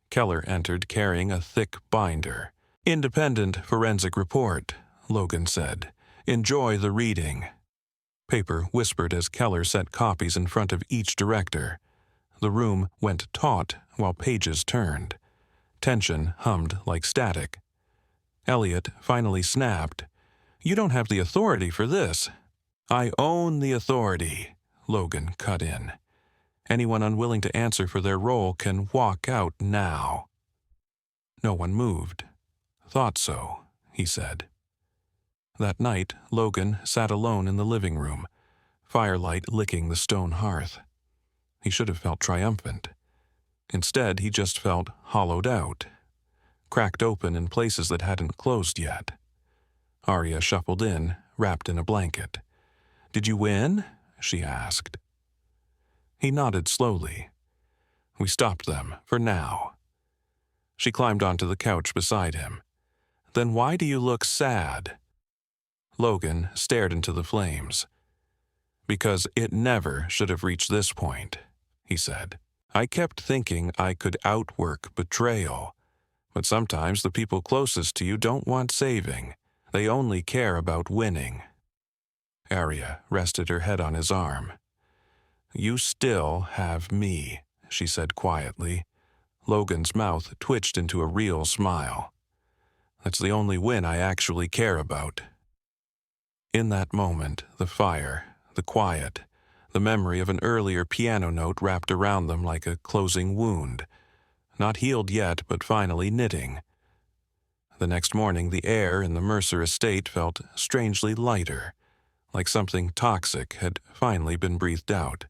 Keller entered carrying a thick binder. Independent forensic report, Logan said. Enjoy the reading. Paper whispered as Keller set copies in front of each director. The room went taut while pages turned. Tension hummed like static. Elliot finally snapped. You don't have the authority for this. I own the authority, Logan cut in. Anyone unwilling to answer for their role can walk out now. No one moved. Thought so, he said. That night, Logan sat alone in the living room, firelight licking the stone hearth. He should have felt triumphant. Instead, he just felt hollowed out, cracked open in places that hadn't closed yet. Aria shuffled in, wrapped in a blanket. Did you win? She asked. He nodded slowly. We stopped them, for now. She climbed onto the couch beside him. Then why do you look sad? Logan stared into the flames. Because it never should have reached this point, he said. I kept thinking I could outwork betrayal. But sometimes the people closest to you don't want saving. They only care about winning. Aria rested her head on his arm. You still have me, she said quietly. Logan's mouth twitched into a real smile. That's the only win I actually care about. In that moment, the fire, the quiet, the memory of an earlier piano note wrapped around them like a closing wound. Not healed yet, but finally knitting. The next morning, the air in the Mercer estate felt strangely lighter, like something toxic had finally been breathed out.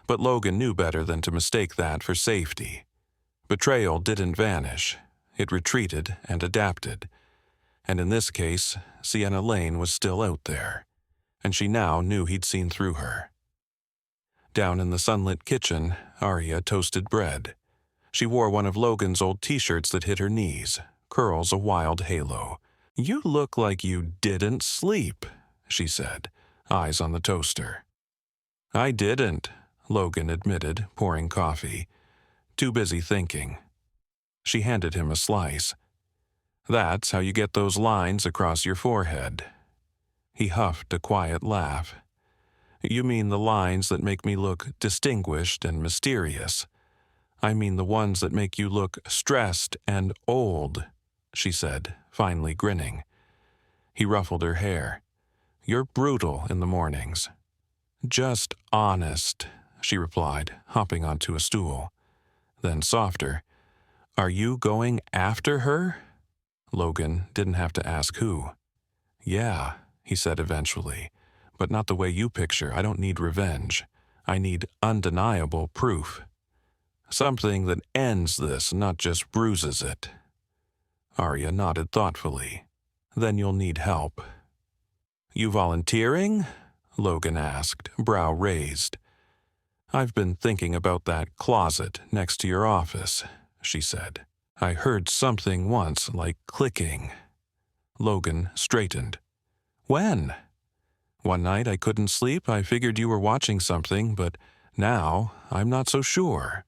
But Logan knew better than to mistake that for safety. Betrayal didn't vanish. It retreated and adapted. And in this case, Sienna Lane was still out there, and she now knew he'd seen through her. Down in the sunlit kitchen, Aria toasted bread. She wore one of Logan's old t-shirts that hit her knees, curls a wild halo. You look like you didn't sleep, she said, eyes on the toaster. I didn't, Logan admitted, pouring coffee. Too busy thinking. She handed him a slice. That's how you get those lines across your forehead. He huffed a quiet laugh. You mean the lines that make me look distinguished and mysterious. I mean the ones that make you look stressed and old, she said, finally grinning. He ruffled her hair. You're brutal in the mornings. Just honest, she replied, hopping onto a stool. Then softer. Are you going after her? Logan didn't have to ask who. Yeah, he said eventually, but not the way you picture. I don't need revenge. I need undeniable proof. Something that ends this, not just bruises it. Aria nodded thoughtfully. Then you'll need help. You volunteering? Logan asked, brow raised. I've been thinking about that closet next to your office, she said. I heard something once like clicking. Logan straightened. When? One night I couldn't sleep. I figured you were watching something, but now I'm not so sure.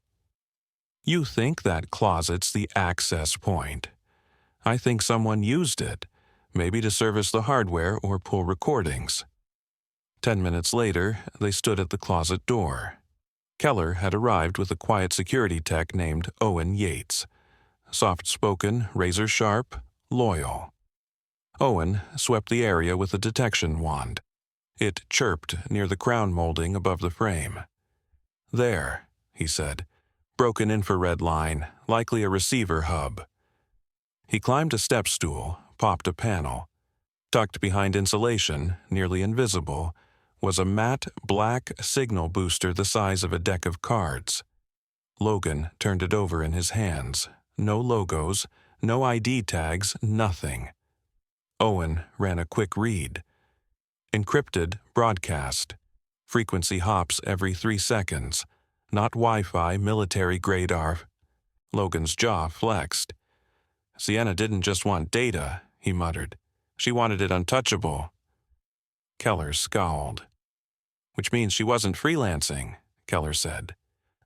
You think that closet's the access point. I think someone used it, maybe to service the hardware or pull recordings. 10 minutes later, they stood at the closet door. Keller had arrived with a quiet security tech named Owen Yates. Soft-spoken, razor-sharp, loyal. Owen swept the area with a detection wand. It chirped near the crown molding above the frame. "There," he said. "Broken infrared line, likely a receiver hub." He climbed a step stool, popped a panel. Tucked behind insulation, nearly invisible, was a matte black signal booster the size of a deck of cards. Logan turned it over in his hands. No logos, no ID tags, nothing. Owen ran a quick read. Encrypted broadcast. Frequency hops every 3 seconds. Not Wi-Fi, military-grade ARF. Logan's jaw flexed. "Sienna didn't just want data," he muttered. "She wanted it untouchable." Keller scowled. "Which means she wasn't freelancing," Keller said.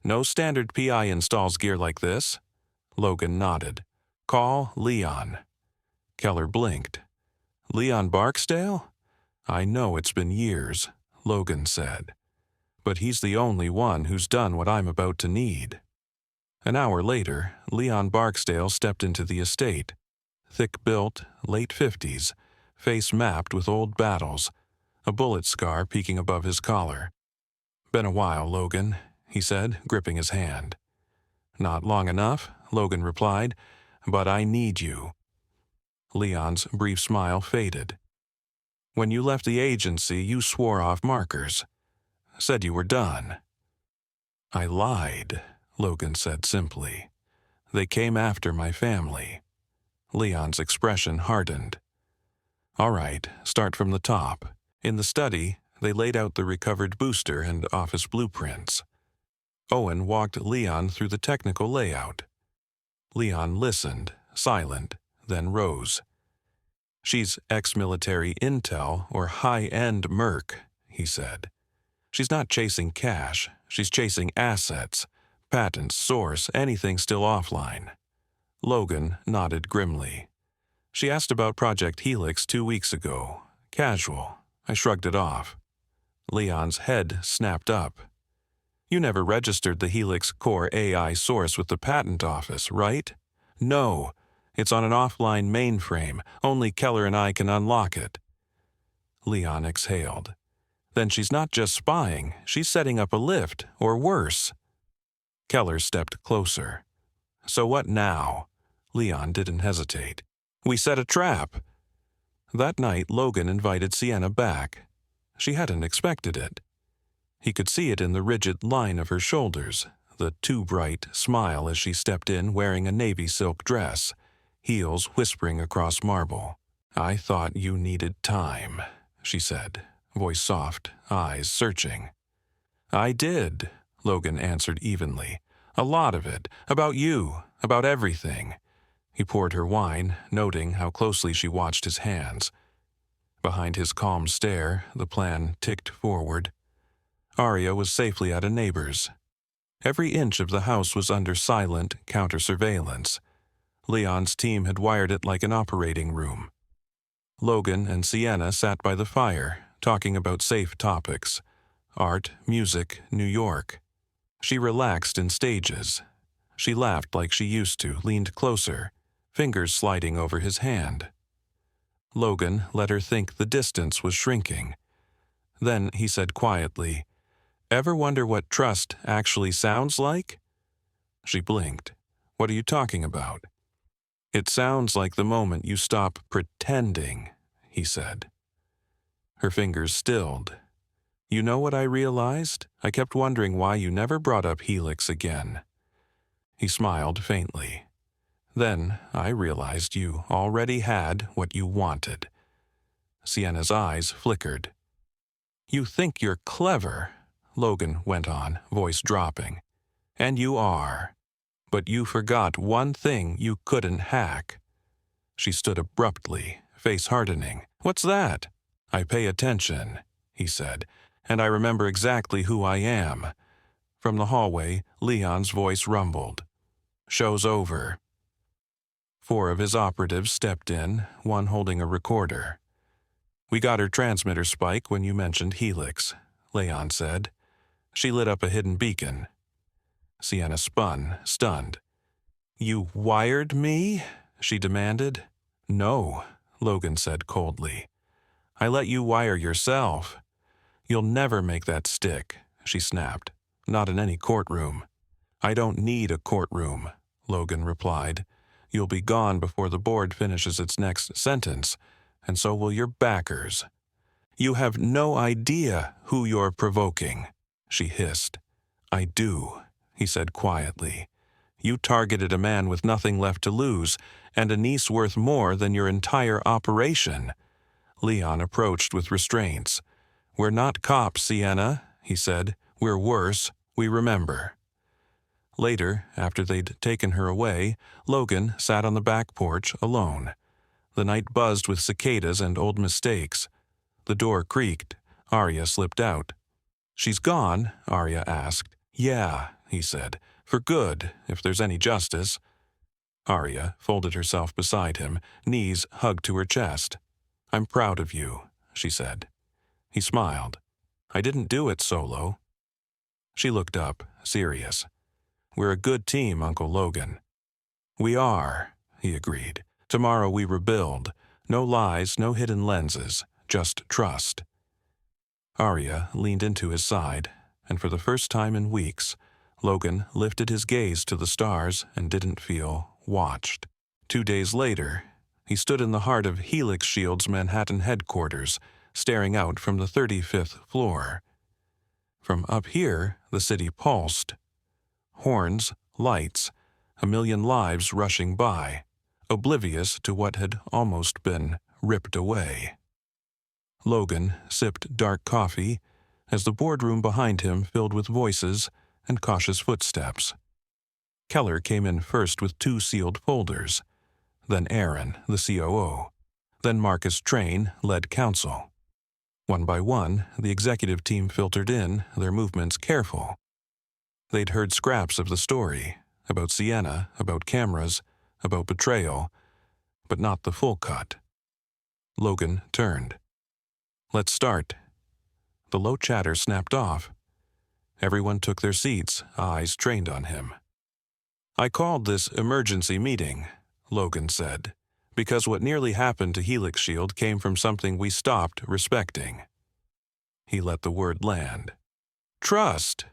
"No standard PI installs gear like this." Logan nodded. "Call Leon." Keller blinked. "Leon Barksdale? I know it's been years," Logan said. "But he's the only one who's done what I'm about to need." An hour later, Leon Barksdale stepped into the estate. Thick-built, late 50s, face mapped with old battles, a bullet scar peeking above his collar. "Been a while, Logan," he said, gripping his hand. "Not long enough," Logan replied, "but I need you." Leon's brief smile faded. "When you left the agency, you swore off markers. Said you were done." "I lied," Logan said simply. "They came after my family." Leon's expression hardened. "All right, start from the top." In the study, they laid out the recovered booster and office blueprints. Owen walked Leon through the technical layout. Leon listened, silent, then rose. "She's ex-military intel or high-end merc," he said. "She's not chasing cash, she's chasing assets, patents, source, anything still offline." Logan nodded grimly. "She asked about Project Helix 2 weeks ago. Casual. I shrugged it off." Leon's head snapped up. "You never registered the Helix Core AI source with the patent office, right?" "No. It's on an offline mainframe. Only Keller and I can unlock it." Leon exhaled. "Then she's not just spying. She's setting up a lift, or worse." Keller stepped closer. "So what now?" Leon didn't hesitate. "We set a trap." That night, Logan invited Sienna back. She hadn't expected it. He could see it in the rigid line of her shoulders, the too-bright smile as she stepped in wearing a navy silk dress, heels whispering across marble. "I thought you needed time," she said, voice soft, eyes searching. "I did," Logan answered evenly. "A lot of it. About you. About everything." He poured her wine, noting how closely she watched his hands. Behind his calm stare, the plan ticked forward. Aria was safely at a neighbor's. Every inch of the house was under silent counter-surveillance. Leon's team had wired it like an operating room. Logan and Sienna sat by the fire, talking about safe topics. Art, music, New York. She relaxed in stages. She laughed like she used to, leaned closer, fingers sliding over his hand. Logan let her think the distance was shrinking. Then he said quietly, "Ever wonder what trust actually sounds like?" She blinked. "What are you talking about?" "It sounds like the moment you stop pretending," he said. Her fingers stilled. "You know what I realized? I kept wondering why you never brought up Helix again." He smiled faintly. "Then I realized you already had what you wanted." Sienna's eyes flickered. "You think you're clever," Logan went on, voice dropping. "And you are. But you forgot one thing you couldn't hack." She stood abruptly, face hardening. "What's that?" "I pay attention," he said, "and I remember exactly who I am." From the hallway, Leon's voice rumbled. "Show's over." 4 of his operatives stepped in, one holding a recorder. "We got her transmitter spike when you mentioned Helix," Leon said. She lit up a hidden beacon. Sienna spun, stunned. "You wired me?" she demanded. "No," Logan said coldly. "I let you wire yourself." "You'll never make that stick," she snapped. "Not in any courtroom." "I don't need a courtroom," Logan replied. "You'll be gone before the board finishes its next sentence, and so will your backers." "You have no idea who you're provoking," she hissed. "I do," he said quietly. "You targeted a man with nothing left to lose, and a niece worth more than your entire operation." Leon approached with restraints. "We're not cops, Sienna," he said. "We're worse. We remember." Later, after they'd taken her away, Logan sat on the back porch alone. The night buzzed with cicadas and old mistakes. The door creaked. Aria slipped out. "She's gone?" Aria asked. "Yeah," he said. "For good, if there's any justice." Aria folded herself beside him, knees hugged to her chest. "I'm proud of you," she said. He smiled. "I didn't do it solo." She looked up, serious. "We're a good team, Uncle Logan." "We are," he agreed. "Tomorrow we rebuild. No lies, no hidden lenses, just trust." Aria leaned into his side, and for the first time in weeks, Logan lifted his gaze to the stars and didn't feel watched. 2 days later, he stood in the heart of Helix Shield's Manhattan headquarters, staring out from the 35th floor. From up here, the city pulsed. Horns, lights, a million lives rushing by, oblivious to what had almost been ripped away. Logan sipped dark coffee as the boardroom behind him filled with voices and cautious footsteps. Keller came in first with 2 sealed folders, then Aaron, the COO, then Marcus Train led counsel. One by one, the executive team filtered in, their movements careful. They'd heard scraps of the story, about Sienna, about cameras, about betrayal, but not the full cut. Logan turned. "Let's start." The low chatter snapped off. Everyone took their seats, eyes trained on him. "I called this emergency meeting," Logan said, "because what nearly happened to Helix Shield came from something we stopped respecting." He let the word land. "Trust."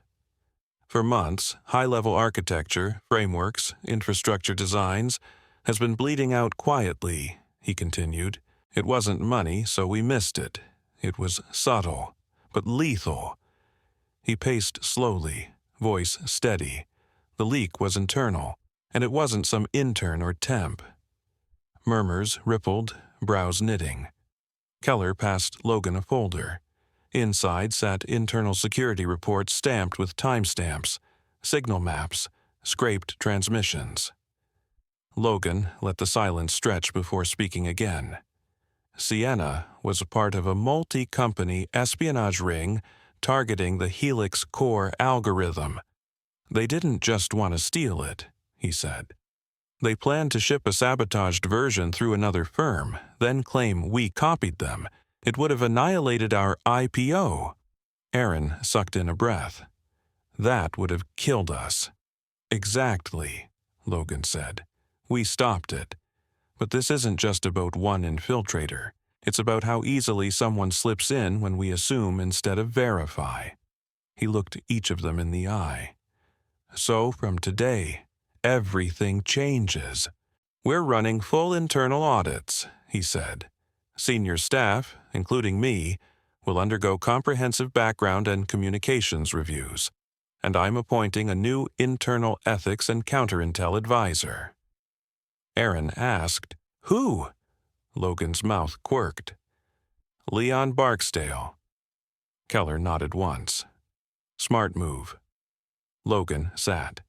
For months, high-level architecture, frameworks, infrastructure designs has been bleeding out quietly, he continued. "It wasn't money, so we missed it. It was subtle, but lethal." He paced slowly, voice steady. The leak was internal, and it wasn't some intern or temp. Murmurs rippled, brows knitting. Keller passed Logan a folder. Inside sat internal security reports stamped with timestamps, signal maps, scraped transmissions. Logan let the silence stretch before speaking again. Sienna was a part of a multi-company espionage ring targeting the Helix core algorithm. "They didn't just want to steal it," he said. "They planned to ship a sabotaged version through another firm, then claim we copied them. It would have annihilated our IPO." Aaron sucked in a breath. "That would have killed us." "Exactly," Logan said. "We stopped it. But this isn't just about one infiltrator. It's about how easily someone slips in when we assume instead of verify." He looked each of them in the eye. "So from today, everything changes. We're running full internal audits," he said. "Senior staff, including me, will undergo comprehensive background and communications reviews. And I'm appointing a new internal ethics and counterintel advisor." Aaron asked, "Who?" Logan's mouth quirked. "Leon Barksdale." Keller nodded once. "Smart move." Logan sat.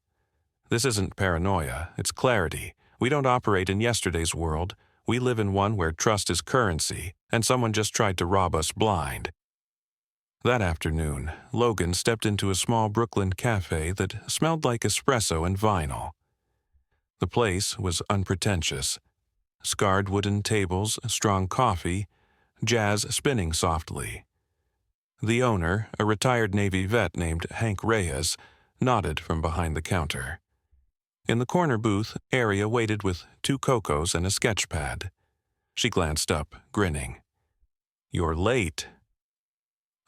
"This isn't paranoia, it's clarity. We don't operate in yesterday's world. We live in one where trust is currency, and someone just tried to rob us blind." That afternoon, Logan stepped into a small Brooklyn cafe that smelled like espresso and vinyl. The place was unpretentious. Scarred wooden tables, strong coffee, jazz spinning softly. The owner, a retired Navy vet named Hank Reyes, nodded from behind the counter. In the corner booth, Aria waited with 2 cocos and a sketch pad. She glanced up, grinning. "You're late."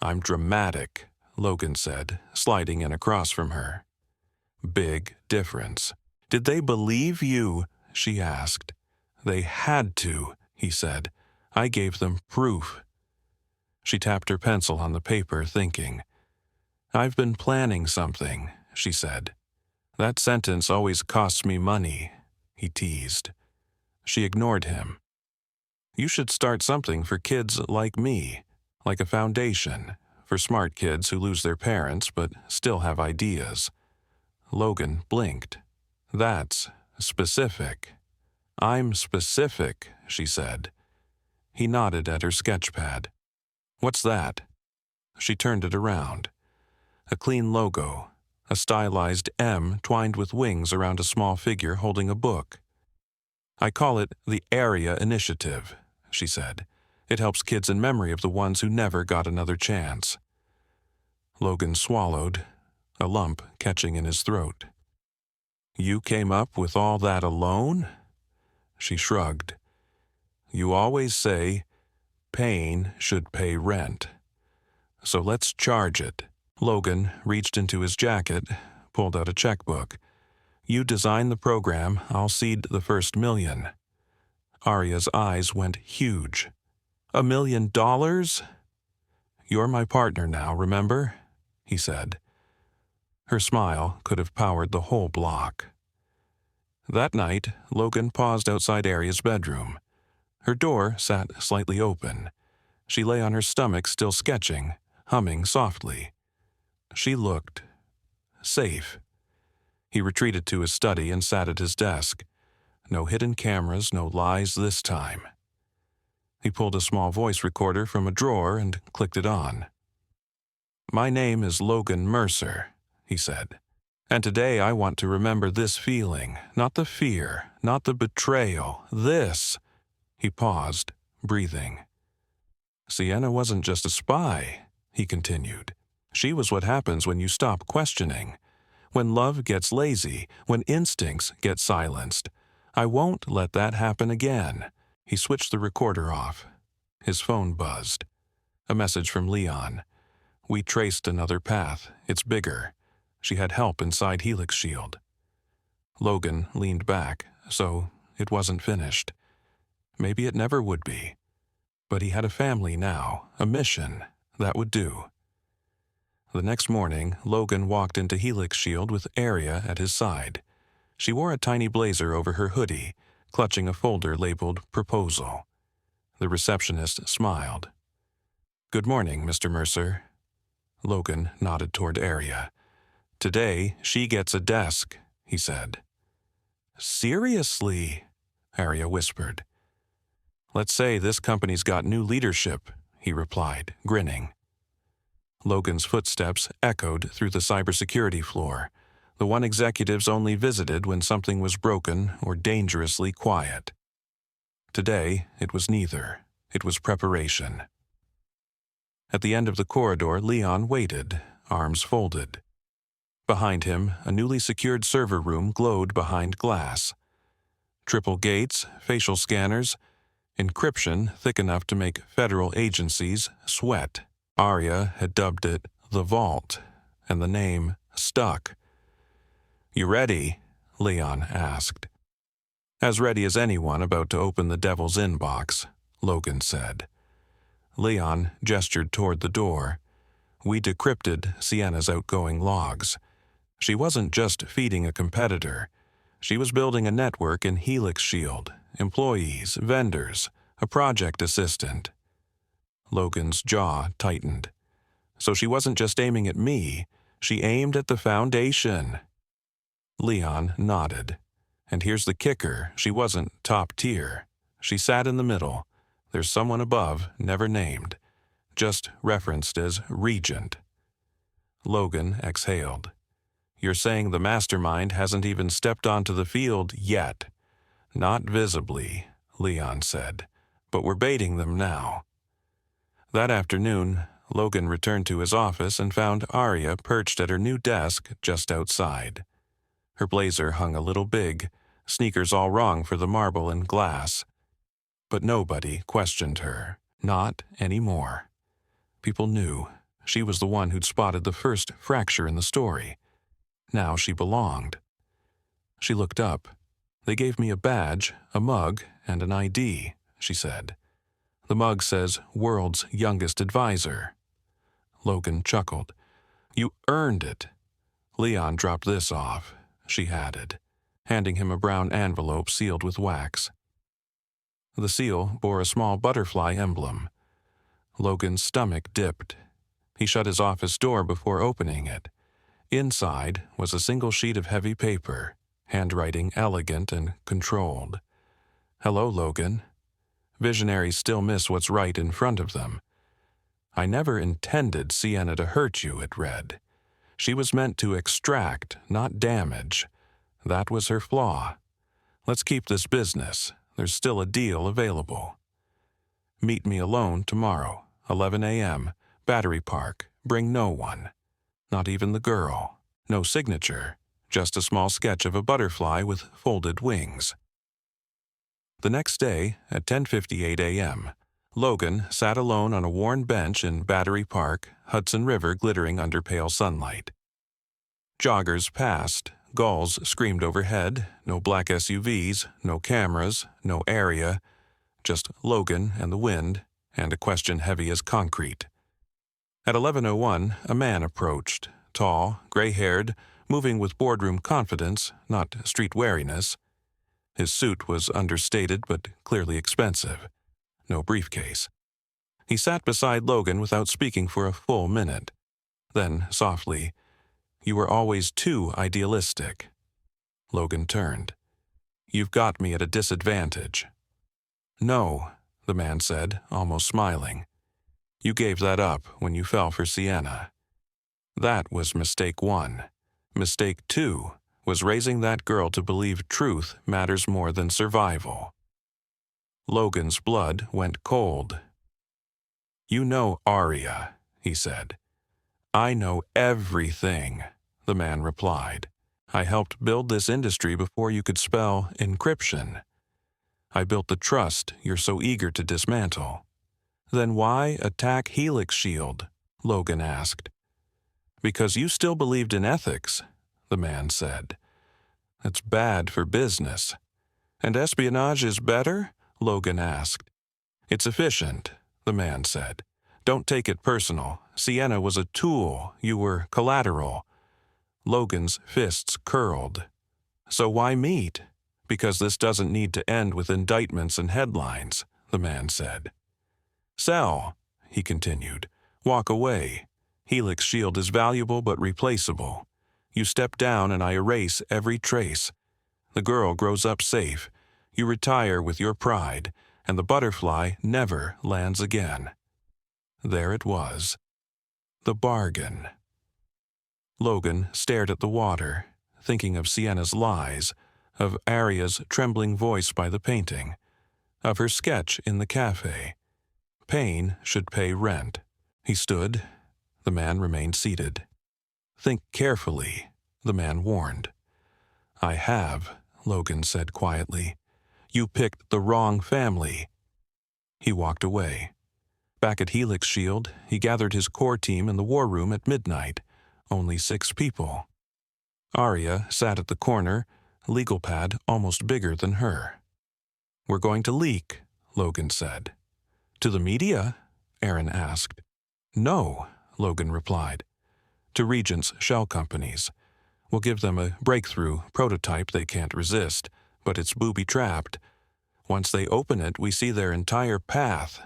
"I'm dramatic," Logan said, sliding in across from her. Big difference. "Did they believe you?" she asked. "They had to," he said. "I gave them proof." She tapped her pencil on the paper, thinking. "I've been planning something," she said. "That sentence always costs me money," he teased. She ignored him. "You should start something for kids like me, like a foundation, for smart kids who lose their parents but still have ideas." Logan blinked. "That's specific." "I'm specific," she said. He nodded at her sketch pad. "What's that?" She turned it around. A clean logo, a stylized M twined with wings around a small figure holding a book. "I call it the Aria Initiative," she said. "It helps kids in memory of the ones who never got another chance." Logan swallowed, a lump catching in his throat. "You came up with all that alone?" She shrugged. "You always say, pain should pay rent. So let's charge it." Logan reached into his jacket, pulled out a checkbook. "You design the program, I'll seed the first $1 million. Aria's eyes went huge. $1 million? "You're my partner now, remember?" he said. Her smile could have powered the whole block. That night, Logan paused outside Aria's bedroom. Her door sat slightly open. She lay on her stomach, still sketching, humming softly. She looked safe. He retreated to his study and sat at his desk. No hidden cameras, no lies this time. He pulled a small voice recorder from a drawer and clicked it on. "My name is Logan Mercer," he said. "And today I want to remember this feeling, not the fear, not the betrayal, this." He paused, breathing. "Sienna wasn't just a spy," he continued. "She was what happens when you stop questioning. When love gets lazy, when instincts get silenced. I won't let that happen again." He switched the recorder off. His phone buzzed. A message from Leon. "We traced another path. It's bigger." She had help inside Helix Shield. Logan leaned back, so it wasn't finished. Maybe it never would be. But he had a family now, a mission. That would do. The next morning, Logan walked into Helix Shield with Aria at his side. She wore a tiny blazer over her hoodie, clutching a folder labeled Proposal. The receptionist smiled. "Good morning, Mr. Mercer." Logan nodded toward Aria. "Today, she gets a desk," he said. "Seriously?" Aria whispered. "Let's say this company's got new leadership," he replied, grinning. Logan's footsteps echoed through the cybersecurity floor, the one executives only visited when something was broken or dangerously quiet. Today, it was neither. It was preparation. At the end of the corridor, Leon waited, arms folded. Behind him, a newly secured server room glowed behind glass. Triple gates, facial scanners, encryption thick enough to make federal agencies sweat. Aria had dubbed it the Vault, and the name stuck. "You ready?" Leon asked. "As ready as anyone about to open the devil's inbox," Logan said. Leon gestured toward the door. "We decrypted Sienna's outgoing logs. She wasn't just feeding a competitor. She was building a network in Helix Shield, employees, vendors, a project assistant." Logan's jaw tightened. "So she wasn't just aiming at me, she aimed at the Foundation." Leon nodded. "And here's the kicker, she wasn't top tier. She sat in the middle. There's someone above, never named. just referenced as Regent. Logan exhaled. You're saying the mastermind hasn't even stepped onto the field yet? Not visibly, Leon said, but we're baiting them now. That afternoon, Logan returned to his office and found Aria perched at her new desk just outside. Her blazer hung a little big, sneakers all wrong for the marble and glass. But nobody questioned her, not anymore. People knew she was the one who'd spotted the first fracture in the story. Now she belonged. She looked up. They gave me a badge, a mug, and an ID, she said. The mug says World's Youngest Advisor. Logan chuckled. You earned it. Leon dropped this off, she added, handing him a brown envelope sealed with wax. The seal bore a small butterfly emblem. Logan's stomach dipped. He shut his office door before opening it. Inside was a single sheet of heavy paper, handwriting elegant and controlled. Hello, Logan. Visionaries still miss what's right in front of them. I never intended Sienna to hurt you, it read. She was meant to extract, not damage. That was her flaw. Let's keep this business. There's still a deal available. Meet me alone tomorrow, 11 a.m., Battery Park. Bring no one. Not even the girl. No signature. Just a small sketch of a butterfly with folded wings. The next day, at 10:58 a.m., Logan sat alone on a worn bench in Battery Park, Hudson River glittering under pale sunlight. Joggers passed, gulls screamed overhead, no black SUVs, no cameras, no Aria, just Logan and the wind, and a question heavy as concrete. At 11:01, a man approached, tall, gray-haired, moving with boardroom confidence, not street wariness. His suit was understated but clearly expensive. No briefcase. He sat beside Logan without speaking for a full minute. Then, softly, "You were always too idealistic." Logan turned. "You've got me at a disadvantage." "No," the man said, almost smiling. "You gave that up when you fell for Sienna. That was mistake 1. Mistake 2 was raising that girl to believe truth matters more than survival." Logan's blood went cold. "You know Aria," he said. "I know everything," the man replied. "I helped build this industry before you could spell encryption. I built the trust you're so eager to dismantle." "Then why attack Helix Shield?" Logan asked. "Because you still believed in ethics," the man said. "It's bad for business." "And espionage is better?" Logan asked. "It's efficient," the man said. "Don't take it personal. Sienna was a tool. You were collateral." Logan's fists curled. "So why meet?" "Because this doesn't need to end with indictments and headlines," the man said. "Sell," he continued. "Walk away. Helix Shield is valuable but replaceable. You step down and I erase every trace. The girl grows up safe. You retire with your pride, and the butterfly never lands again." There it was. The bargain. Logan stared at the water, thinking of Sienna's lies, of Aria's trembling voice by the painting, of her sketch in the cafe. Pain should pay rent. He stood. The man remained seated. "Think carefully," the man warned. "I have," Logan said quietly. "You picked the wrong family." He walked away. Back at Helix Shield, he gathered his core team in the war room at midnight. Only 6 people. Aria sat at the corner, legal pad almost bigger than her. "We're going to leak," Logan said. "To the media?" Aaron asked. "No," Logan replied. "To Regent's shell companies. We'll give them a breakthrough prototype they can't resist, but it's booby-trapped. Once they open it, we see their entire path."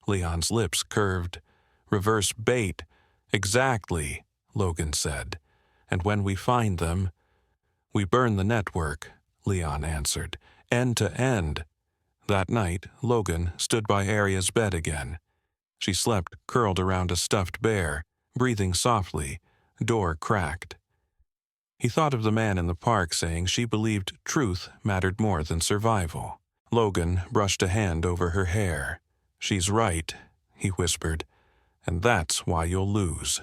Leon's lips curved. "Reverse bait." "Exactly," Logan said. "And when we find them—" "We burn the network," Leon answered. "End to end." That night, Logan stood by Aria's bed again. She slept curled around a stuffed bear, breathing softly, door cracked. He thought of the man in the park saying she believed truth mattered more than survival. Logan brushed a hand over her hair. "She's right," he whispered, "and that's why you'll lose."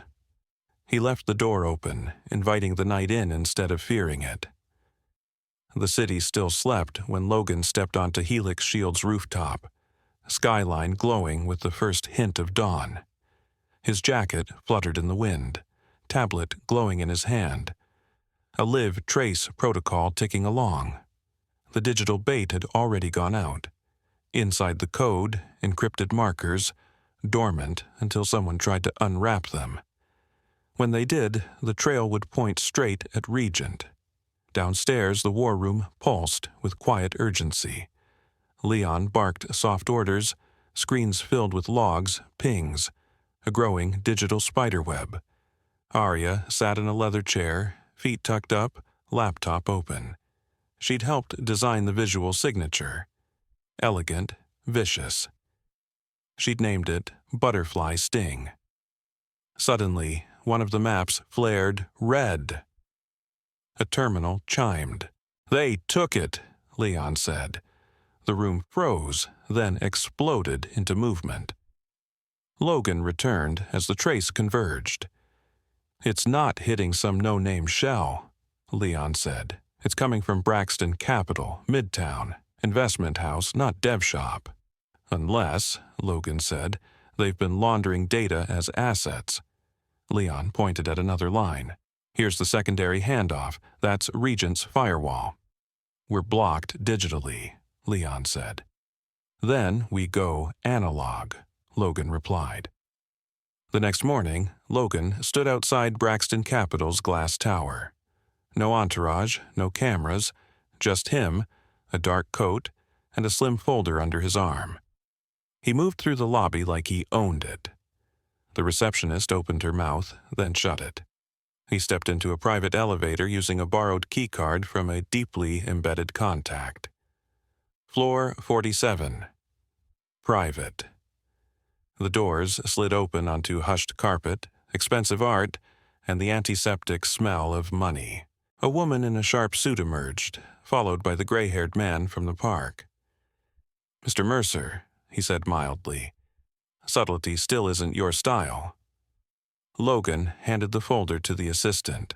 He left the door open, inviting the night in instead of fearing it. The city still slept when Logan stepped onto Helix Shield's rooftop, skyline glowing with the first hint of dawn. His jacket fluttered in the wind, tablet glowing in his hand, a live trace protocol ticking along. The digital bait had already gone out. Inside the code, encrypted markers, dormant until someone tried to unwrap them. When they did, the trail would point straight at Regent. Downstairs, the war room pulsed with quiet urgency. Leon barked soft orders, screens filled with logs, pings, a growing digital spiderweb. Aria sat in a leather chair, feet tucked up, laptop open. She'd helped design the visual signature. Elegant, vicious. She'd named it Butterfly Sting. Suddenly, one of the maps flared red. A terminal chimed. "They took it," Leon said. The room froze, then exploded into movement. Logan returned as the trace converged. "It's not hitting some no-name shell," Leon said. "It's coming from Braxton Capital, Midtown, investment house, not dev shop. Unless," Logan said, "they've been laundering data as assets." Leon pointed at another line. "Here's the secondary handoff. That's Regent's firewall." "We're blocked digitally," Leon said. "Then we go analog," Logan replied. The next morning, Logan stood outside Braxton Capital's glass tower. No entourage, no cameras, just him, a dark coat, and a slim folder under his arm. He moved through the lobby like he owned it. The receptionist opened her mouth, then shut it. He stepped into a private elevator using a borrowed keycard from a deeply embedded contact. Floor 47. Private. The doors slid open onto hushed carpet, expensive art, and the antiseptic smell of money. A woman in a sharp suit emerged, followed by the gray-haired man from the park. "Mr. Mercer," he said mildly, "subtlety still isn't your style." Logan handed the folder to the assistant.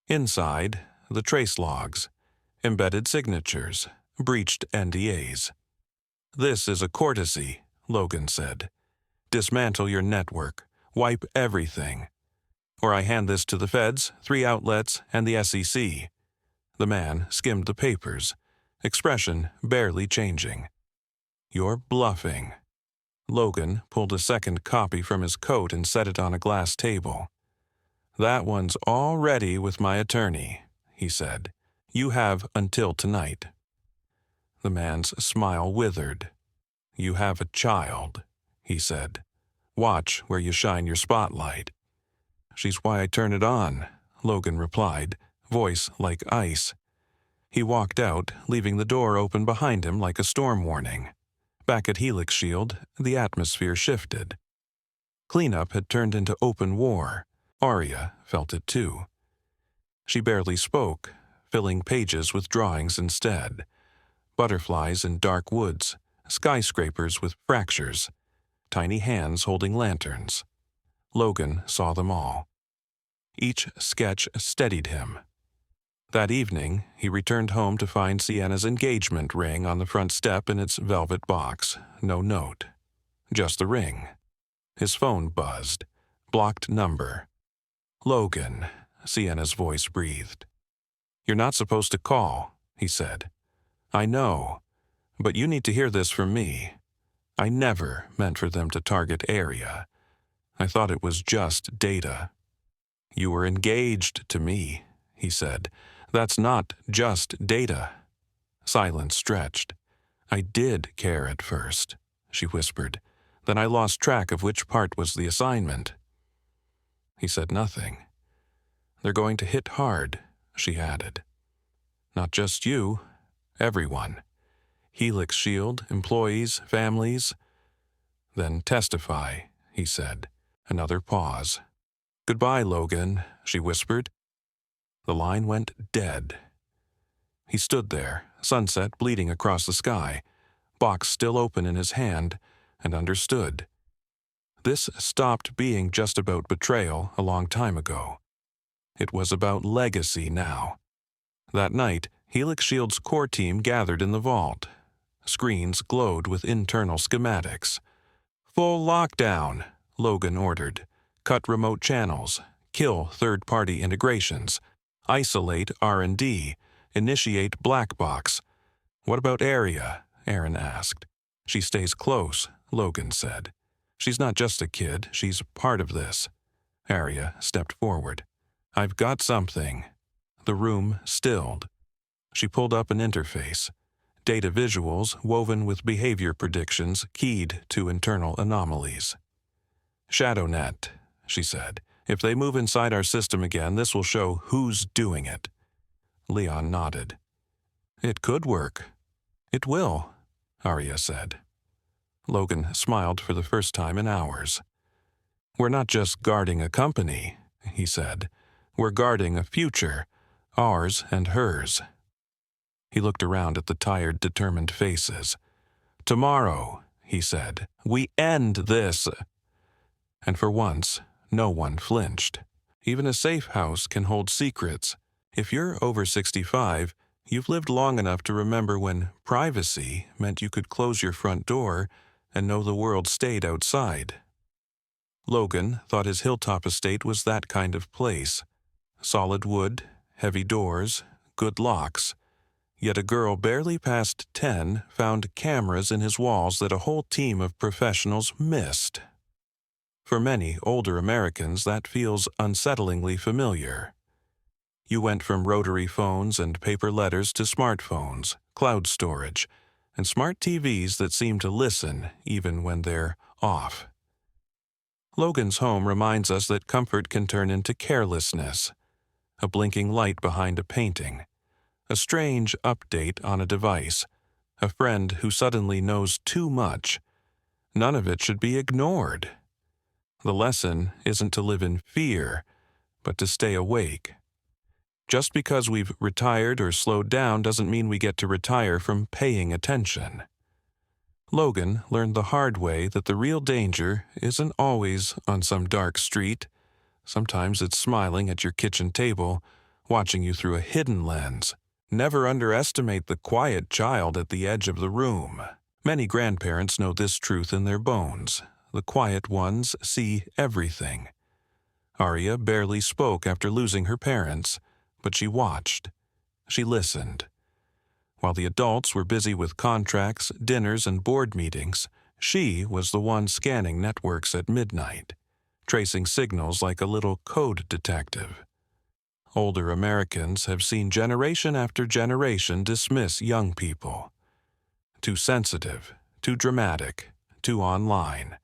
Inside, the trace logs, embedded signatures, breached NDAs. "This is a courtesy," Logan said. "Dismantle your network, wipe everything. Or I hand this to the feds, 3 outlets, and the SEC. The man skimmed the papers, expression barely changing. "You're bluffing." Logan pulled a second copy from his coat and set it on a glass table. "That one's all ready with my attorney," he said. "You have until tonight." The man's smile withered. "You have a child," he said. "Watch where you shine your spotlight." "She's why I turn it on," Logan replied, voice like ice. He walked out, leaving the door open behind him like a storm warning. Back at Helix Shield, the atmosphere shifted. Cleanup had turned into open war. Aria felt it too. She barely spoke, filling pages with drawings instead. Butterflies in dark woods, skyscrapers with fractures, tiny hands holding lanterns. Logan saw them all. Each sketch steadied him. That evening, he returned home to find Sienna's engagement ring on the front step in its velvet box. No note. Just the ring. His phone buzzed. Blocked number. "Logan," Sienna's voice breathed. "You're not supposed to call," he said. "I know, but you need to hear this from me. I never meant for them to target Aria. I thought it was just data." "You were engaged to me," he said. "That's not just data." Silence stretched. "I did care at first," she whispered. "Then I lost track of which part was the assignment." He said nothing. "They're going to hit hard," she added. "Not just you. Everyone. Helix Shield, employees, families. Then testify, he said. Another pause. Goodbye, Logan, she whispered. The line went dead. He stood there, sunset bleeding across the sky, box still open in his hand, and understood. This stopped being just about betrayal a long time ago. It was about legacy now. That night, Helix Shield's core team gathered in the vault. Screens glowed with internal schematics. Full lockdown, Logan ordered. Cut remote channels. Kill third-party integrations. Isolate R&D. Initiate black box. What about Aria? Aaron asked. She stays close, Logan said. She's not just a kid, she's part of this. Aria stepped forward. I've got something. The room stilled. She pulled up an interface. Data visuals woven with behavior predictions keyed to internal anomalies. ShadowNet, she said. If they move inside our system again, this will show who's doing it. Leon nodded. It could work. It will, Aria said. Logan smiled for the first time in hours. We're not just guarding a company, he said. We're guarding a future, ours and hers. He looked around at the tired, determined faces. Tomorrow, he said, we end this. And for once, no one flinched. Even a safe house can hold secrets. If you're over 65, you've lived long enough to remember when privacy meant you could close your front door and know the world stayed outside. Logan thought his hilltop estate was that kind of place. Solid wood, heavy doors, good locks. Yet a girl barely past 10 found cameras in his walls that a whole team of professionals missed. For many older Americans, that feels unsettlingly familiar. You went from rotary phones and paper letters to smartphones, cloud storage, and smart TVs that seem to listen even when they're off. Logan's home reminds us that comfort can turn into carelessness. A blinking light behind a painting. A strange update on a device. A friend who suddenly knows too much. None of it should be ignored. The lesson isn't to live in fear, but to stay awake. Just because we've retired or slowed down doesn't mean we get to retire from paying attention. Logan learned the hard way that the real danger isn't always on some dark street. Sometimes it's smiling at your kitchen table, watching you through a hidden lens. Never underestimate the quiet child at the edge of the room. Many grandparents know this truth in their bones. The quiet ones see everything. Aria barely spoke after losing her parents, but she watched. She listened. While the adults were busy with contracts, dinners, and board meetings, she was the one scanning networks at midnight, tracing signals like a little code detective. Older Americans have seen generation after generation dismiss young people. Too sensitive, too dramatic, too online.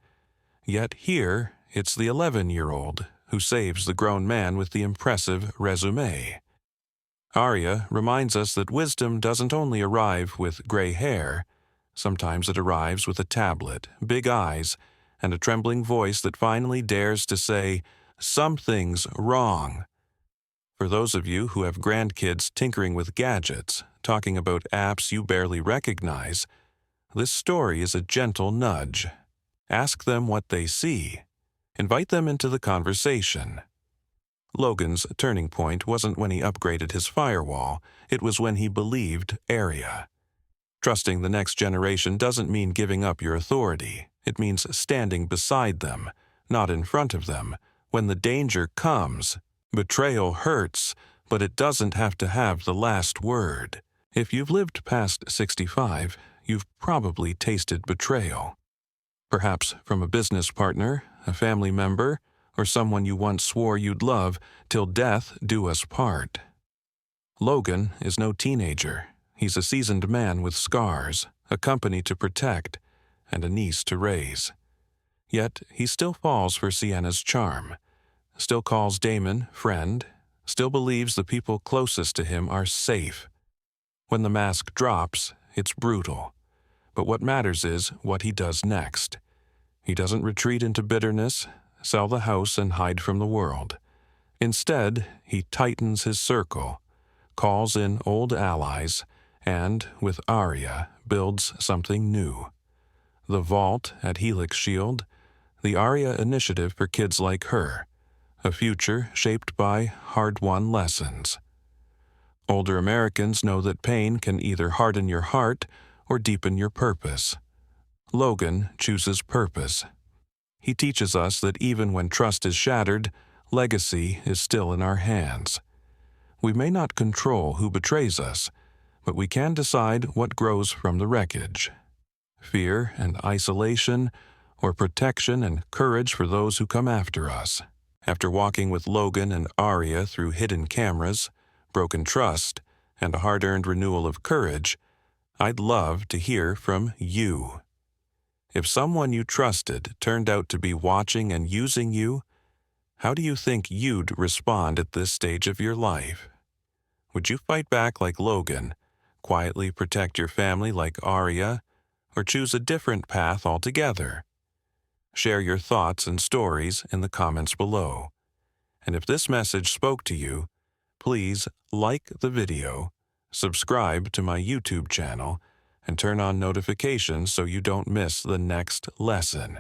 Yet here, it's the 11-year-old who saves the grown man with the impressive resume. Aria reminds us that wisdom doesn't only arrive with gray hair. Sometimes it arrives with a tablet, big eyes, and a trembling voice that finally dares to say, "Something's wrong." For those of you who have grandkids tinkering with gadgets, talking about apps you barely recognize, this story is a gentle nudge. Ask them what they see. Invite them into the conversation. Logan's turning point wasn't when he upgraded his firewall, it was when he believed Aria. Trusting the next generation doesn't mean giving up your authority. It means standing beside them, not in front of them. When the danger comes, betrayal hurts, but it doesn't have to have the last word. If you've lived past 65, you've probably tasted betrayal. Perhaps from a business partner, a family member, or someone you once swore you'd love till death do us part. Logan is no teenager. He's a seasoned man with scars, a company to protect, and a niece to raise. Yet he still falls for Sienna's charm, still calls Damon friend, still believes the people closest to him are safe. When the mask drops, it's brutal. But what matters is what he does next. He doesn't retreat into bitterness, sell the house, and hide from the world. Instead, he tightens his circle, calls in old allies, and, with Aria, builds something new. The Vault at Helix Shield, the Aria initiative for kids like her, a future shaped by hard-won lessons. Older Americans know that pain can either harden your heart or deepen your purpose. Logan chooses purpose. He teaches us that even when trust is shattered, legacy is still in our hands. We may not control who betrays us, but we can decide what grows from the wreckage. Fear and isolation, or protection and courage for those who come after us. After walking with Logan and Aria through hidden cameras, broken trust, and a hard-earned renewal of courage, I'd love to hear from you. If someone you trusted turned out to be watching and using you, how do you think you'd respond at this stage of your life? Would you fight back like Logan, quietly protect your family like Aria, or choose a different path altogether? Share your thoughts and stories in the comments below. And if this message spoke to you, please like the video, subscribe to my YouTube channel, and turn on notifications so you don't miss the next lesson.